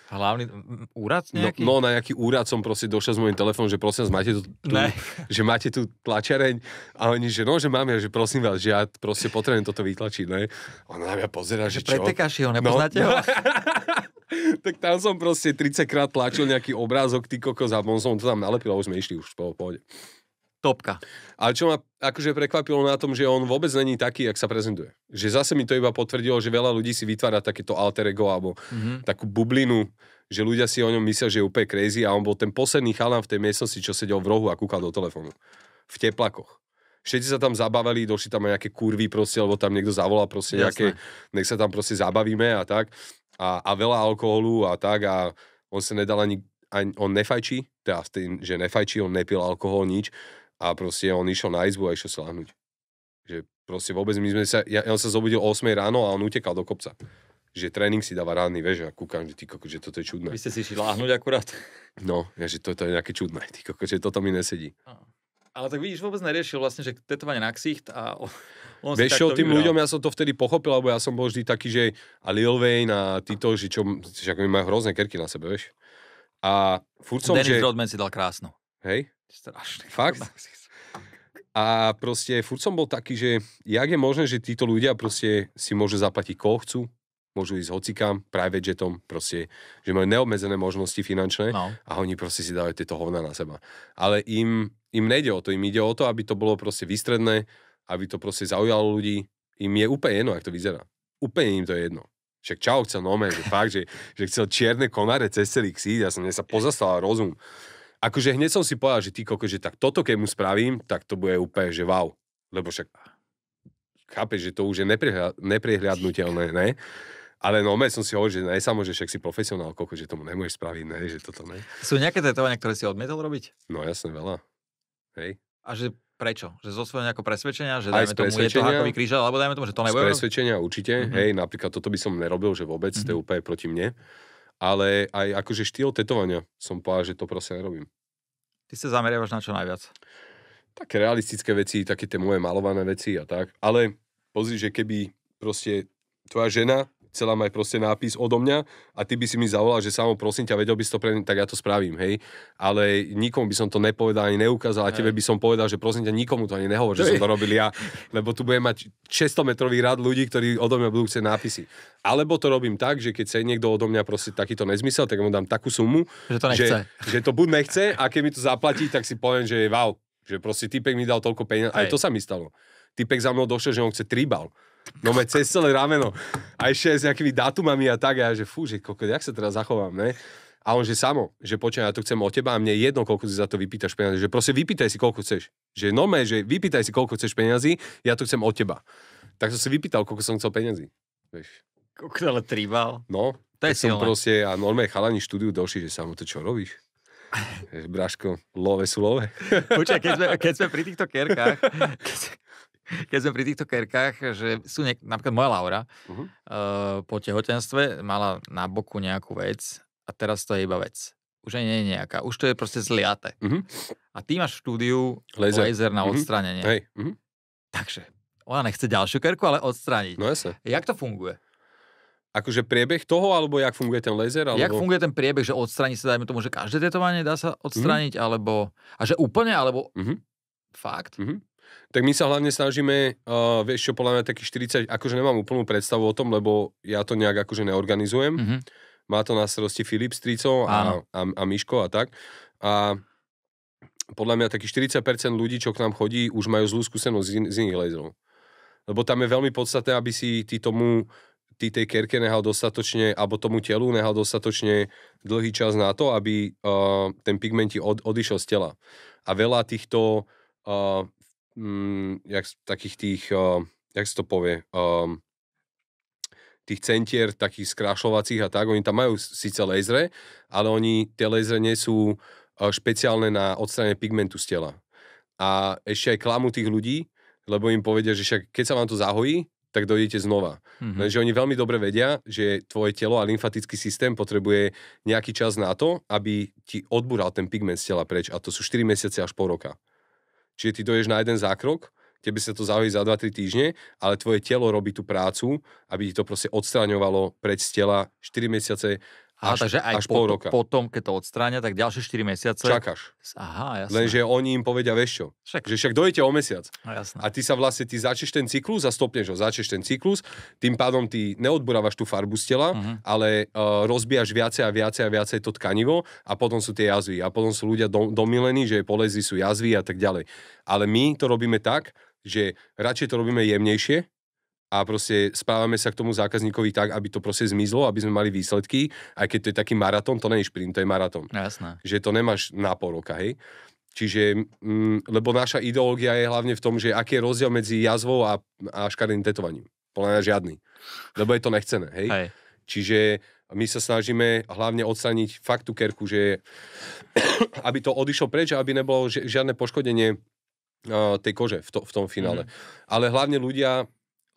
Hlavný úrad nejaký? No, na nejaký úrad som proste došiel s môjim telefónom, že prosím vás, máte tu tlačiareň a oni, že no, že mám ja, že prosím vás, že ja proste potrebujem toto vytlačiť, ne? On na mňa pozerá, že čo? Pretekáš ho, nepoznáte ho? Tak tam som proste 30 krát tlačil nejaký obrázok, ty kokos, a on som to tam nalepil a už sme išli už v pohode. Topka. Ale čo ma akože prekvapilo na tom, že on vôbec není taký, jak sa prezentuje. Že zase mi to iba potvrdilo, že veľa ľudí si vytvára takéto alter ego alebo takú bublinu, že ľudia si o ňom myslia, že je úplne crazy a on bol ten posledný chalan v tej miestnosti, čo sedel v rohu a kúkal do telefónu. V teplakoch. Všetci sa tam zabavili, došli tam aj nejaké kurvy proste, lebo tam niekto zavolal proste nejaké, nech sa tam proste zabavíme a tak. A veľa alkoholu a tak a on sa nedal ani on nefajčí, teda tým, že nefajčí, on nepil alkohol, nič. A proste on išiel na izbu a išiel sa ľahnuť. Že proste vôbec my sme sa... On sa zobudil o 8 ráno a on utekal do kopca. Že tréning si dáva ranný, vieš, a kúkam, že ty koko, že toto je čudné. Vy ste si išli láhnuť akurát. No, ja, že toto je nejaké čudné, ty koko, že toto mi nesedí. Ale tak vidíš, vôbec neriešil vlastne, že tetovanie na ksicht a on vieš čo, tým ľuďom ja som to vtedy pochopil, lebo ja som bol vždy taký, že a Lil Wayne a títo, že čo, že ako mi majú hrozné kerky na sebe, vieš. A furt som, Dennis Rodman si dal krásnu. Hej? Strašný. Fakt? A proste furt som bol taký, že jak je možné, že títo ľudia proste si môžu zaplatiť koho chcú, môžu ísť hocikam, private jetom, proste, že majú neobmedzené možnosti finančné a oni proste si dávajú tieto hovná na seba. Ale im nejde o to, im ide o to, aby to bolo proste výstredné, aby to proste zaujalo ľudí. Im je úplne jedno, jak to vyzerá. Úplne im to je jedno. Však Čau chcel že fakt, že chcel čierne konáre cez celý ksít, mne sa pozastal rozum. Akože hneď som si povedal, že ty koko, že tak toto keď mu spravím, tak to bude úplne, že wow. Lebo však chápeš, že to už je neprehliadnutelné, ne? Ale som si hovoril, že že však si profesionál, koko, že tomu nemôžeš spraviť, ne? Že toto ne. Sú nejaké tetovania, ktoré si odmietol robiť? No jasne, veľa. Hej. A že prečo? Že zo svojho nejakého presvedčenia? Že dajme tomu, je to hákový krížal, alebo dajme tomu, že to nebude? Z presvedčenia určite, hej, napríklad toto by som nerobil, že vôbec, to je úplne proti mne. Ale aj akože štýl tetovania som povedal, že to proste nerobím. Ty sa zameriavaš na čo najviac? Také realistické veci, také tie moje malované veci a tak. Ale pozri, že keby proste tvoja žena chcela mať proste nápis odo mňa a ty by si mi zavolal, že samo prosím ťa, vedel by si to pre mňa, tak ja to spravím, hej. Ale nikomu by som to nepovedal ani neukázal a tebe by som povedal, že prosím ťa, nikomu to ani nehovor, že som to robil ja, lebo tu budem mať 600-metrový rad ľudí, ktorí odo mňa budú chcieť nápisy. Alebo to robím tak, že keď chce niekto odo mňa proste takýto nezmysel, tak mu dám takú sumu, že to buď nechce a keď mi to zaplatí, tak si poviem, že wow, že proste typek mi dal toľko peniazí. Aj to sa mi stalo. Typek za mnou došiel, že on chce tribal. No me cez celé rameno. A ešte s nejakými dátumami a tak. A ja, že fú, že koľko, jak sa teraz zachovám, ne? A on, že samo, že počkaj, ja to chcem od teba a mne je jedno, koľko si za to vypýtaš peniazy. Že proste vypýtaj si, koľko chceš. Že normálne, že vypýtaj si, koľko chceš peniazy, ja to chcem od teba. Tak som si vypýtal, koľko som chcel peniazy. Vieš. Koľko ale tribal? No, to je silné. Proste, a normálne chalani štúdiu došli, že samo to čo robíš? Braško, love sú love. Počkaj, keď sme pri týchto kerkách, keď sme pri týchto kerkách, že sú napríklad moja Laura po tehotenstve mala na boku nejakú vec a teraz to je iba vec. Už nie je nejaká, už to je proste zliaté. A ty máš v štúdiu laser na odstránenie. Hej. Takže ona nechce ďalšiu kerku, ale odstrániť. No jasne. Jak to funguje? Akože priebeh toho, alebo jak funguje ten laser? Alebo... Jak funguje ten priebeh, že odstráni sa, dajme tomu, že každé tetovanie dá sa odstrániť, alebo... A že úplne, alebo... Fakt? Tak my sa hlavne snažíme, vieš čo, podľa mňa takých 40, akože nemám úplnú predstavu o tom, lebo ja to nejak akože neorganizujem. Má to na starosti Filip s Tricou a Miško a tak. A podľa mňa takých 40% ľudí, čo k nám chodí, už majú zlú skúsenosť z iných laserov. Lebo tam je veľmi podstatné, aby si ty tej kerke nehal dostatočne, alebo tomu telu nehal dostatočne dlhý čas na to, aby ten pigment ti odišiel z tela. A veľa týchto takých tých, jak sa to povie, tých centier, takých skrášľovacích a tak, oni tam majú síce lasery, ale tie lasery nie sú špeciálne na odstránenie pigmentu z tela. A ešte aj klamú tých ľudí, lebo im povedia, že však keď sa vám to zahojí, tak dojdete znova. Lenže oni veľmi dobre vedia, že tvoje telo a lymfatický systém potrebuje nejaký čas na to, aby ti odbúral ten pigment z tela preč. A to sú 4 mesiace až pol roka. Čiže ty dojdeš na jeden zákrok, tebe sa to zahojí za 2-3 týždne, ale tvoje telo robí tú prácu, aby ti to proste odstraňovalo preč z tela 4 mesiace takže aj až pol roka. Potom, keď to odstráňa, tak ďalšie 4 mesiace... Čakáš. Aha, jasné. Lenže oni im povedia, vieš čo, že však dojdete o mesiac. Jasné. A ty sa vlastne, ty začneš ten cyklus a stopneš ho, ten cyklus, tým pádom ty neodburávaš tú farbu z tela, ale rozbíjaš viacej a viacej to tkanivo a potom sú tie jazvy. A potom sú ľudia domilení, že polezí sú jazvy a tak ďalej. Ale my to robíme tak, že radšej to robíme jemnejšie, a proste správame sa k tomu zákazníkovi tak, aby to proste zmizlo, aby sme mali výsledky, aj keď to je taký maratón, to nie je šprint, to je maratón. Jasné. Že to nemáš na pol roka, hej. Čiže, lebo naša ideológia je hlavne v tom, že aký je rozdiel medzi jazvou a škaredým tetovaním. Podľa mňa žiadny. Lebo je to nechcené, hej. Čiže my sa snažíme hlavne odstrániť fakt tú kerku, že aby to odišlo preč, aby nebolo žiadne poškodenie tej kože v tom finále. Ale hlavne ľudia,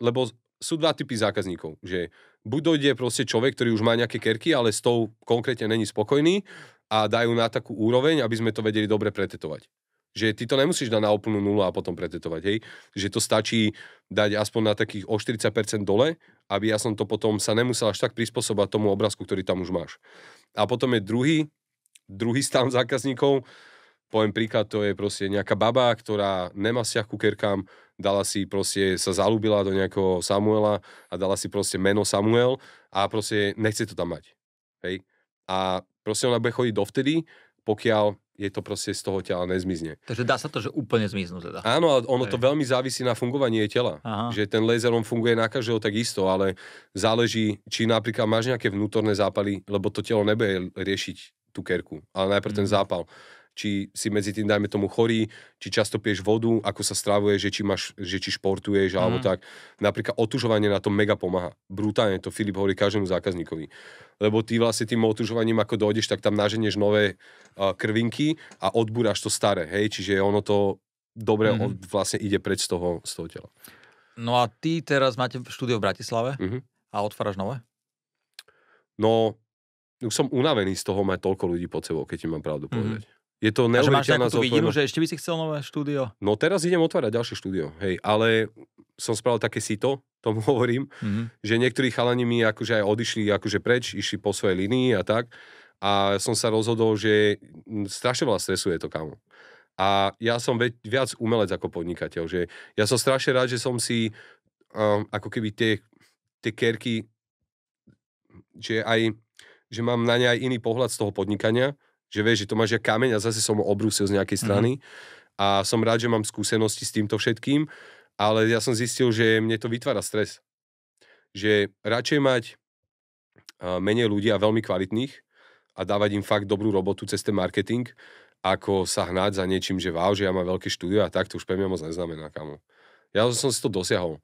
lebo sú dva typy zákazníkov, že buď dojde proste človek, ktorý už má nejaké kerky, ale s tou konkrétne není spokojný a dajú na takú úroveň, aby sme to vedeli dobre pretetovať. Že ty to nemusíš dať na úplnú nulu a potom pretetovať, hej? Že to stačí dať aspoň na takých o 40% dole, aby ja som to potom sa nemusel až tak prispôsobať tomu obrázku, ktorý tam už máš. A potom je druhý stav zákazníkov, poviem príklad, to je proste nejaká baba, ktorá nemá vzťah ku kerkám, dala si proste, sa zalúbila do nejakého Samuela a dala si proste meno Samuel a proste nechce to tam mať. Hej? A proste ona bude chodiť dovtedy, pokiaľ je to proste z toho tela nezmizne. Takže dá sa to, že úplne zmiznú teda. Áno, ale ono to veľmi závisí na fungovaní jej tela. Aha. Že ten laser on funguje na každého takisto, ale záleží, či napríklad máš nejaké vnútorné zápaly, lebo to telo nebude riešiť tú kerku, ale najprv ten zápal. Či si medzi tým, dajme tomu, chorý, či často piješ vodu, ako sa stravuješ, že či športuješ, alebo tak. Napríklad otužovanie na to mega pomáha. Brutálne to Filip hovorí každému zákazníkovi. Lebo ty vlastne tým otužovaním, ako dojdeš, tak tam naženieš nové krvinky a odbúraš to staré, hej? Čiže ono to dobre vlastne ide preč z toho tela. No a ty teraz máte štúdio v Bratislave a otváraš nové? No, už som unavený z toho mať toľko ľudí pod sebou, keď ti mám pravdu povedať. Je to neuveriteľná zodpovednosť. A že máš takú tú vidinu, že ešte by si chcel nové štúdio? No teraz idem otvárať ďalšie štúdio, hej, ale som spravil také sito, tomu hovorím, že niektorí chalani mi akože aj odišli akože preč, išli po svojej línii a tak a som sa rozhodol, že strašne veľa stresuje to, kámo. A ja som viac umelec ako podnikateľ, že ja som strašne rád, že som si ako keby tie kerky, že mám na ne aj iný pohľad z toho podnikania, že vieš, že to máš jak kameň a zase som ho obrúsil z nejakej strany a som rád, že mám skúsenosti s týmto všetkým, ale ja som zistil, že mne to vytvára stres. Že radšej mať menej ľudí a veľmi kvalitných a dávať im fakt dobrú robotu cez ten marketing, ako sa hnať za niečím, že wow, že ja mám veľké štúdio a tak, to už pre mňa moc neznamená, kamo. Ja som si to dosiahol.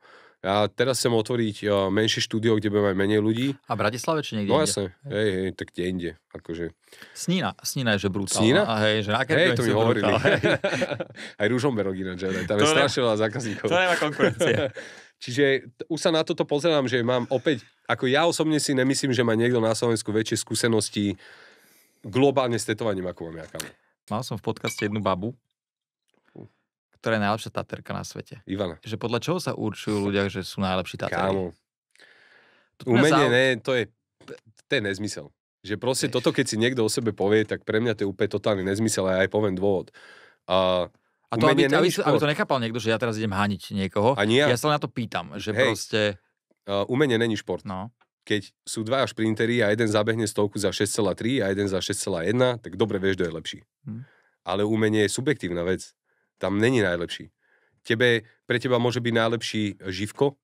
Ja teraz chcem otvoriť menšie štúdio, kde budem mať menej ľudí. A v Bratislave či niekde? No jasne, hej, tak kde inde. Akože. Snína je, že brutálna. Snína? A hej, že na to mi hovorili. Aj Ružomberok ináč, tam je strašne veľa zákazníkov. To nemá konkurencia. Čiže už sa na toto pozerám, že mám opäť, ako ja osobne si nemyslím, že má niekto na Slovensku väčšie skúsenosti globálne s tetovaním, ako mám ja, kamo. Mal som v podcaste jednu babu, ktorá je najlepšia taterka na svete. Ivana. Že podľa čoho sa určujú ľudia, že sú najlepší tatéri? Kámo. Umenie, to je nezmysel. Že proste toto, keď si niekto o sebe povie, tak pre mňa to je úplne totálny nezmysel a ja aj poviem dôvod. A to, aby to nechápal niekto, že ja teraz idem hániť niekoho. Ja sa na to pýtam, že proste... Umenie není šport. No. Keď sú dvaja šprinteri a jeden zabehne stovku za 6,3 a jeden za 6,1, tak dobre vieš, kto je lepší. Ale umenie je subjektívna vec. Tam není najlepší. Pre teba môže byť najlepší Živko,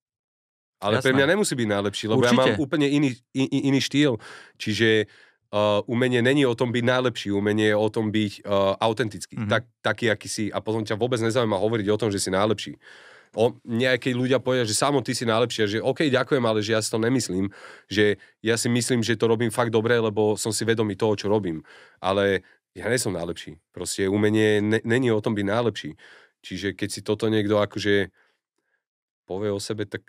ale pre mňa nemusí byť najlepší, lebo ja mám úplne iný štýl. Čiže umenie není o tom byť najlepší, umenie je o tom byť autentický. Taký, aký si. A potom ťa vôbec nezaujíma hovoriť o tom, že si najlepší. Nejakí ľudia povedia, že Samo, ty si najlepší, a že OK, ďakujem, ale že ja si to nemyslím, že ja si myslím, že to robím fakt dobre, lebo som si vedomý toho, čo robím. Ale ja nie som najlepší. Proste umenie není o tom byť najlepší. Čiže keď si toto niekto akože povie o sebe, tak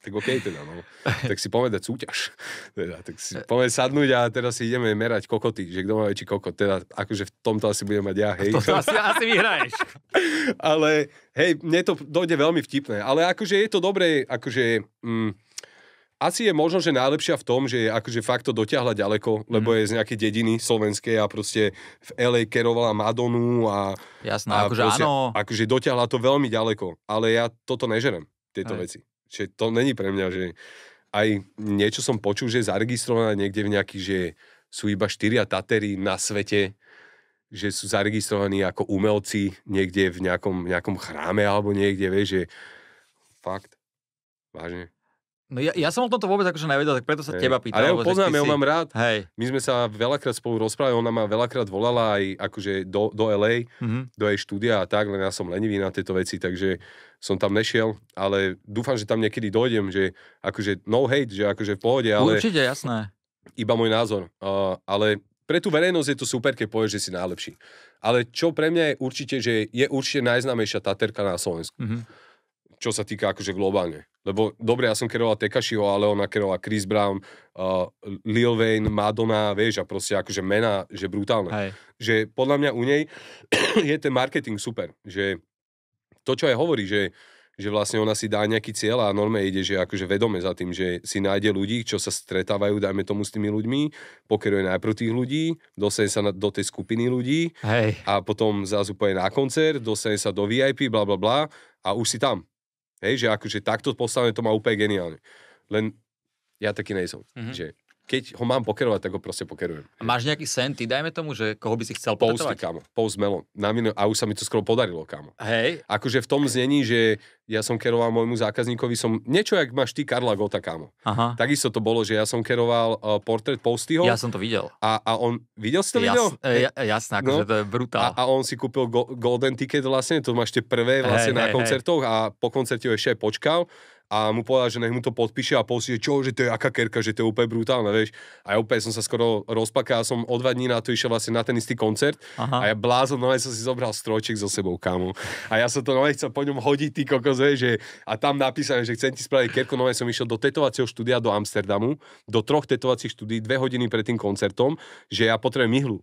OK teda, no. Tak si poďme dať súťaž. Teda, tak si poďme sadnúť a teraz si ideme merať kokoty, že kto má väčší kokot. Teda akože v tomto asi budem mať ja, hej. To asi vyhraješ. Ale hej, mne to dojde veľmi vtipné. Ale akože je to dobré, akože... asi je možno, že najlepšia v tom, že akože fakt to dotiahla ďaleko, lebo je z nejakej dediny slovenskej a proste v LA kerovala Madonu a... Jasné, akože proste, áno. Akože dotiahla to veľmi ďaleko, ale ja toto nežerem, tieto veci. Čiže to není pre mňa, že aj niečo som počul, že je zaregistrované niekde v nejakých, že sú iba 4 tatéri na svete, že sú zaregistrovaní ako umelci niekde v nejakom chráme alebo niekde, vieš, že fakt, vážne. No ja som o tomto vôbec akože nevedel, tak preto sa teba pýtam. Ale ja ho poznám, ja ho mám rád. Hej. My sme sa veľakrát spolu rozprávali, ona ma veľakrát volala aj akože do LA, do jej štúdia a tak, len ja som lenivý na tieto veci, takže som tam nešiel, ale dúfam, že tam niekedy dojdem, že akože no hate, že akože v pohode, ale... Určite, jasné. Iba môj názor. Ale pre tú verejnosť je to super, keď povieš, že si najlepší. Ale čo pre mňa je určite, že je určite najznámejšia taterka na Slovensku. Čo sa týka akože globálne. Lebo dobre, ja som keroval Tekašiho, ale ona kerovala Chris Brown, Lil Wayne, Madonna, vieš, a proste akože mená, že brutálne. Hej. Že podľa mňa u nej je ten marketing super. Že to, čo aj hovorí, že že vlastne ona si dá nejaký cieľ a normálne ide, že akože vedome za tým, že si nájde ľudí, čo sa stretávajú, dajme tomu s tými ľuďmi, pokeruje najprv tých ľudí, dostane sa do tej skupiny ľudí a potom zrazu poje na koncert, dostane sa do VIP, bla bla bla a už si tam. Hej, že akože takto postavené to má úplne geniálne. Len ja taký nejsom, že keď ho mám pokerovať, tak ho proste pokerujem. A máš nejaký sen, ty dajme tomu, že koho by si chcel potetovať? Posty, kámo. Post Melon. A už sa mi to skoro podarilo, kámo. Hej. Akože v tom znení, že ja som keroval môjmu zákazníkovi, niečo, jak máš ty Karla Gota, kámo. Aha. Takisto to bolo, že ja som keroval portrét Postyho. Ja som to videl. A on, videl si to video? Jasné, akože to je brutál. A on si kúpil golden ticket vlastne, to máš tie prvé vlastne na koncertoch a po koncerte ho ešte aj počkal. A mu povedal, že nech mu to podpíše a povie, že to je aká kerka, že to je úplne brutálne, vieš. A ja úplne som sa skoro rozpakal, som o 2 dní na to išiel vlastne na ten istý koncert. Aha. A ja blázon, som si zobral strojček so sebou, kámo. A ja som to chcel po ňom hodiť, ty kokos, vieš, že a tam napísané, že chcem ti spraviť kerku, som išiel do tetovacieho štúdia do Amsterdamu, do 3 tetovacích štúdií 2 hodiny pred tým koncertom, že ja potrebujem ihlu.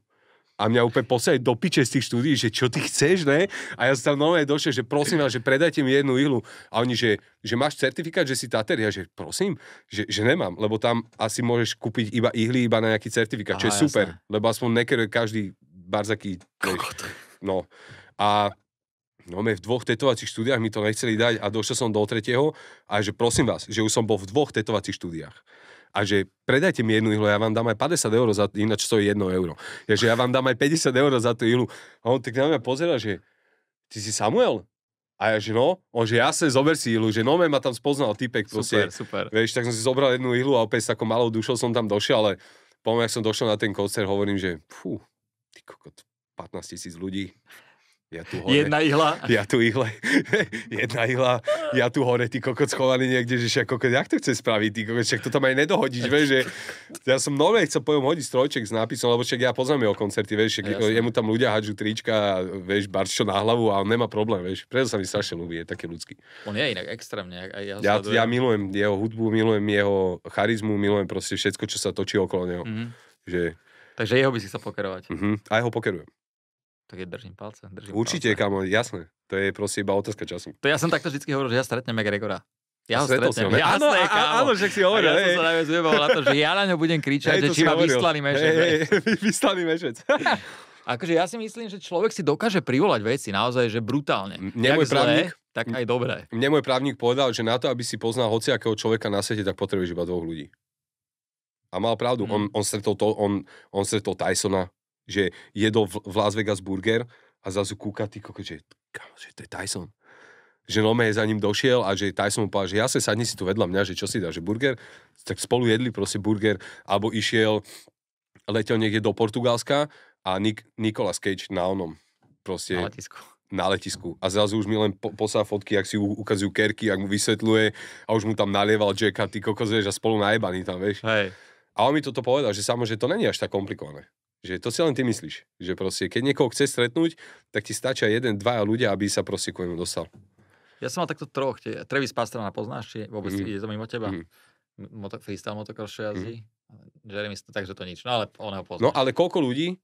A mňa úplne poslali do piče z tých štúdií, že čo ty chceš, ne? A ja som tam normálne došiel, že prosím vás, že predajte mi jednu ihlu. A oni, že máš certifikát, že si Tater? Ja, že prosím, že nemám, lebo tam asi môžeš kúpiť iba ihly, iba na nejaký certifikát, čo je super. Jasné. Lebo aspoň nekeruje každý barzaký, no. A v 2 tetovacích štúdiách mi to nechceli dať a došiel som do 3. a že prosím vás, že už som bol v 2 tetovacích štúdiách. A že predajte mi jednu ihlu, ja vám dám aj 50 eur za to, ináč stojí 1 euro. Ja vám dám aj 50 eur za tú ihlu. A on tak na mňa pozera, že ty si Samuel? A ja, že no, on že jasne, zober si ihlu, že ma tam spoznal typek. Super. Vieš, tak som si zobral jednu ihlu a opäť s takou malou dušou som tam došiel, ale potom, jak som došiel na ten koncert, hovorím, že ty kokot, 15 000 ľudí. Ja tu hore. Jedna ihla. Ja tu ihle. Jedna ihla. Ja tu hore, ty kokot schovaný niekde, že však kokot, jak to chce spraviť, ty kokot, však to tam aj nedohodíš, vieš, že ja som normálne chcel po ňom hodiť strojček s nápisom, lebo však ja poznám jeho koncerty, vieš, jemu tam ľudia hádžu trička, vieš, barčo na hlavu a on nemá problém, vieš, preto sa mi strašne ľúbi, je taký ľudský. On je inak extrémne. Ja milujem jeho hudbu, milujem jeho charizmu, milujem proste všetko, čo sa točí okolo neho. Že... Takže jeho by si chcel pokerovať. A jeho pokerujem. Tak je držím palce. Určite, kamo, jasné. To je proste iba otázka času. To ja som takto vždycky hovoril, že ja stretnem McGregora. Ja ho stretnem. Áno, že si hovoril. Ja som sa najviac vyjebal na to, že ja na ňo budem kričať, že či má vyslaný mešec. Vyslaný mešec. Akože ja si myslím, že človek si dokáže privolať veci naozaj, že brutálne. Môj právnik, tak aj dobré. Mne môj právnik povedal, že na to, aby si poznal hociakého človeka na svete, tak potrebuješ iba 2 ľudí. A mal pravdu. On stretol Tysona, že jedol v Las Vegas burger a zrazu kúka ty kokot, že to je Tyson. Že Lomé za ním došiel a že Tyson mu povedal, že jasne, sadni si tu vedľa mňa, že čo si dá, že burger. Tak spolu jedli proste burger, alebo letel niekde do Portugalska a Nicolas Cage na onom. Proste na letisku. A zrazu už mi len poslal fotky, jak si ukazujú kerky, jak mu vysvetľuje a už mu tam nalieval Jacka, ty kokos, vieš, a spolu najebaný tam, vieš. Hej. A on mi toto povedal, že že to není až tak komplikované. Že to si len ty myslíš. Že proste, keď niekoho chce stretnúť, tak ti stačia 1-2 ľudia, aby sa proste k nemu dostal. Ja som mal takto 3. Travis Pastrana poznáš, či vôbec je to mimo teba? Freestyle motocross jazdí. Jeremy, takže to nič. No ale on ho pozná. No ale koľko ľudí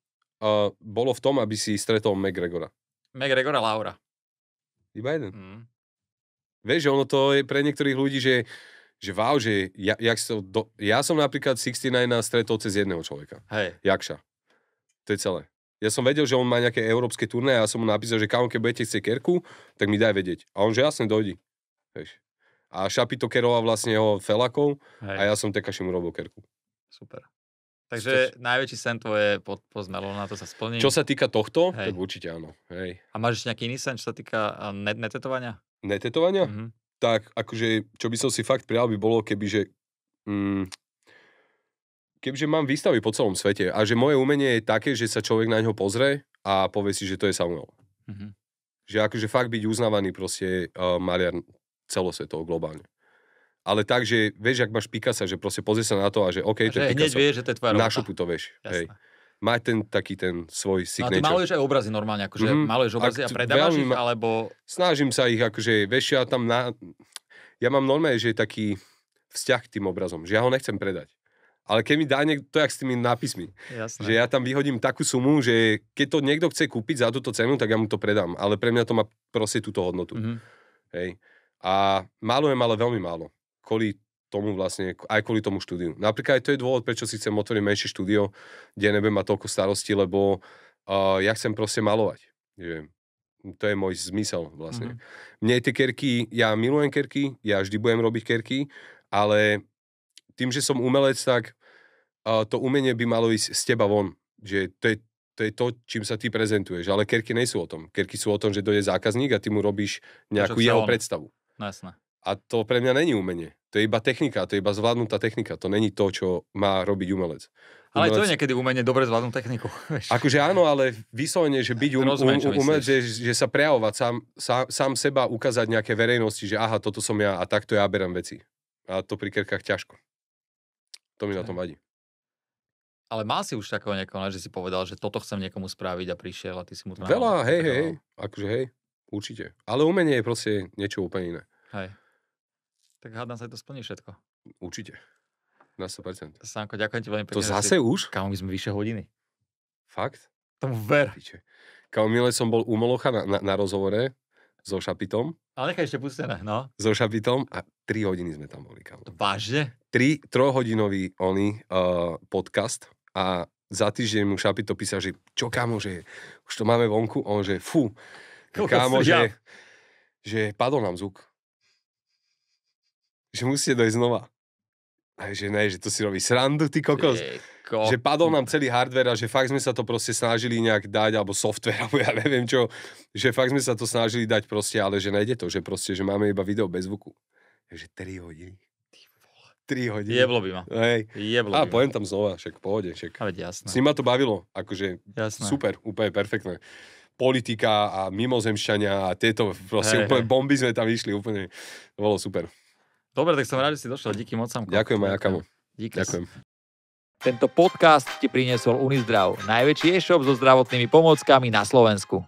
bolo v tom, aby si stretol McGregora? McGregora Laura. Iba jeden. Vieš, že ono to je pre niektorých ľudí, že wow, že ja som napríklad 69 stretol cez jedného človeka. Hej. Jakša. To je celé. Ja som vedel, že on má nejaké európske turné a ja som mu napísal, že kámo, keď budete chcieť kerku, tak mi daj vedieť. A on, že jasne, dojdi. Vieš. A Šapi to keroval vlastne jeho felakov a ja som tekaši mu robil kerku. Super. Takže najväčší sen tvoje Post Melon, na to sa splní. Čo sa týka tohto, tak určite áno. Hej. A máš ešte nejaký iný sen, čo sa týka netetovania? Netetovania? Tak akože, čo by som si fakt prijal, by bolo, kebyže mám výstavy po celom svete a že moje umenie je také, že sa človek na ňo pozrie a povie si, že to je Samuel. Že akože fakt byť uznávaný proste maliar celosvetovo, globálne. Ale tak, že vieš, ak máš Picasa, že proste pozrie sa na to a že OK, to je Picasso. Hneď vieš, že to je tvoja robota. Na šupu to vieš. Hej. Mať ten svoj signature. No a ty maluješ aj obrazy normálne, akože maluješ obrazy a predávaš ich, alebo... Snažím sa ich, akože, vieš, ja mám normálne, že taký vzťah k tým obrazom, že ja ho nechcem predať. Ale keď mi dá niekto, to jak s tými nápismi. Jasné. Že ja tam vyhodím takú sumu, že keď to niekto chce kúpiť za túto cenu, tak ja mu to predám. Ale pre mňa to má proste túto hodnotu. Hej. A malujem ale veľmi málo. Kvôli tomu vlastne, aj kvôli tomu štúdiu. Napríklad aj to je dôvod, prečo si chcem otvoriť menšie štúdio, kde nebudem mať toľko starostí, lebo ja chcem proste malovať. Že to je môj zmysel vlastne. Mne tie kerky, ja milujem kerky, ja vždy budem robiť kerky, ale tým, že som umelec, tak to umenie by malo ísť z teba von. Že to je to, čím sa ty prezentuješ. Ale kerky nie sú o tom. Kerky sú o tom, že dojde zákazník a ty mu robíš nejakú jeho predstavu. Jasné. A to pre mňa není umenie. To je iba technika, to je iba zvládnutá technika. To není to, čo má robiť umelec. Ale to je niekedy umenie dobre zvládnuť techniku. Akože áno, ale vyslovene, že byť umelec, že sa prejavovať sám seba, ukázať nejaké verejnosti, že aha, toto som ja a takto ja berám veci. A to pri kerkách ťažko. To mi na tom vadí. Ale mal si už takého niekoho, že si povedal, že toto chcem niekomu spraviť a prišiel a ty si mu to veľa, hej. Akože hej, určite. Ale umenie je proste niečo úplne iné. Hej. Tak hádam sa to splní všetko. Určite. Na 100%. Sánko, ďakujem ti veľmi pekne. To zase už? Kámo, my sme vyše hodiny. Fakt? Tomu ver. Kámo, milé som bol u Molocha na rozhovore so Šapitom. Ale nechaj ešte pustené, no. So Šapitom a 3 hodiny sme tam boli, kámo. Vážne? 3-hodinový podcast a za týždeň mu Šapito písal, že čo kámo, že už to máme vonku, on že fú. Kámo, že padol nám zvuk. Že musíte dojsť znova. A že ne, že to si robí srandu, ty kokos. Že padol nám celý hardware a že fakt sme sa to proste snažili nejak dať, alebo software, alebo ja neviem čo. Že fakt sme sa to snažili dať proste, ale že nejde to, že proste, že máme iba video bez zvuku. Takže 3 hodiny. 3 hodiny. Jeblo by ma. Hej. Jeblo a pojem tam znova, však pohode. Jasné. S ním ma to bavilo, akože jasné. Super, úplne perfektné. Politika a mimozemšťania a tieto proste úplne bomby sme tam išli, úplne, to bolo super. Dobre, tak som rád, že si došiel. Díky moc, Samko. Ďakujem aj Akamo. Ďakujem. Tento podcast ti priniesol Unizdrav, najväčší e-shop so zdravotnými pomôckami na Slovensku.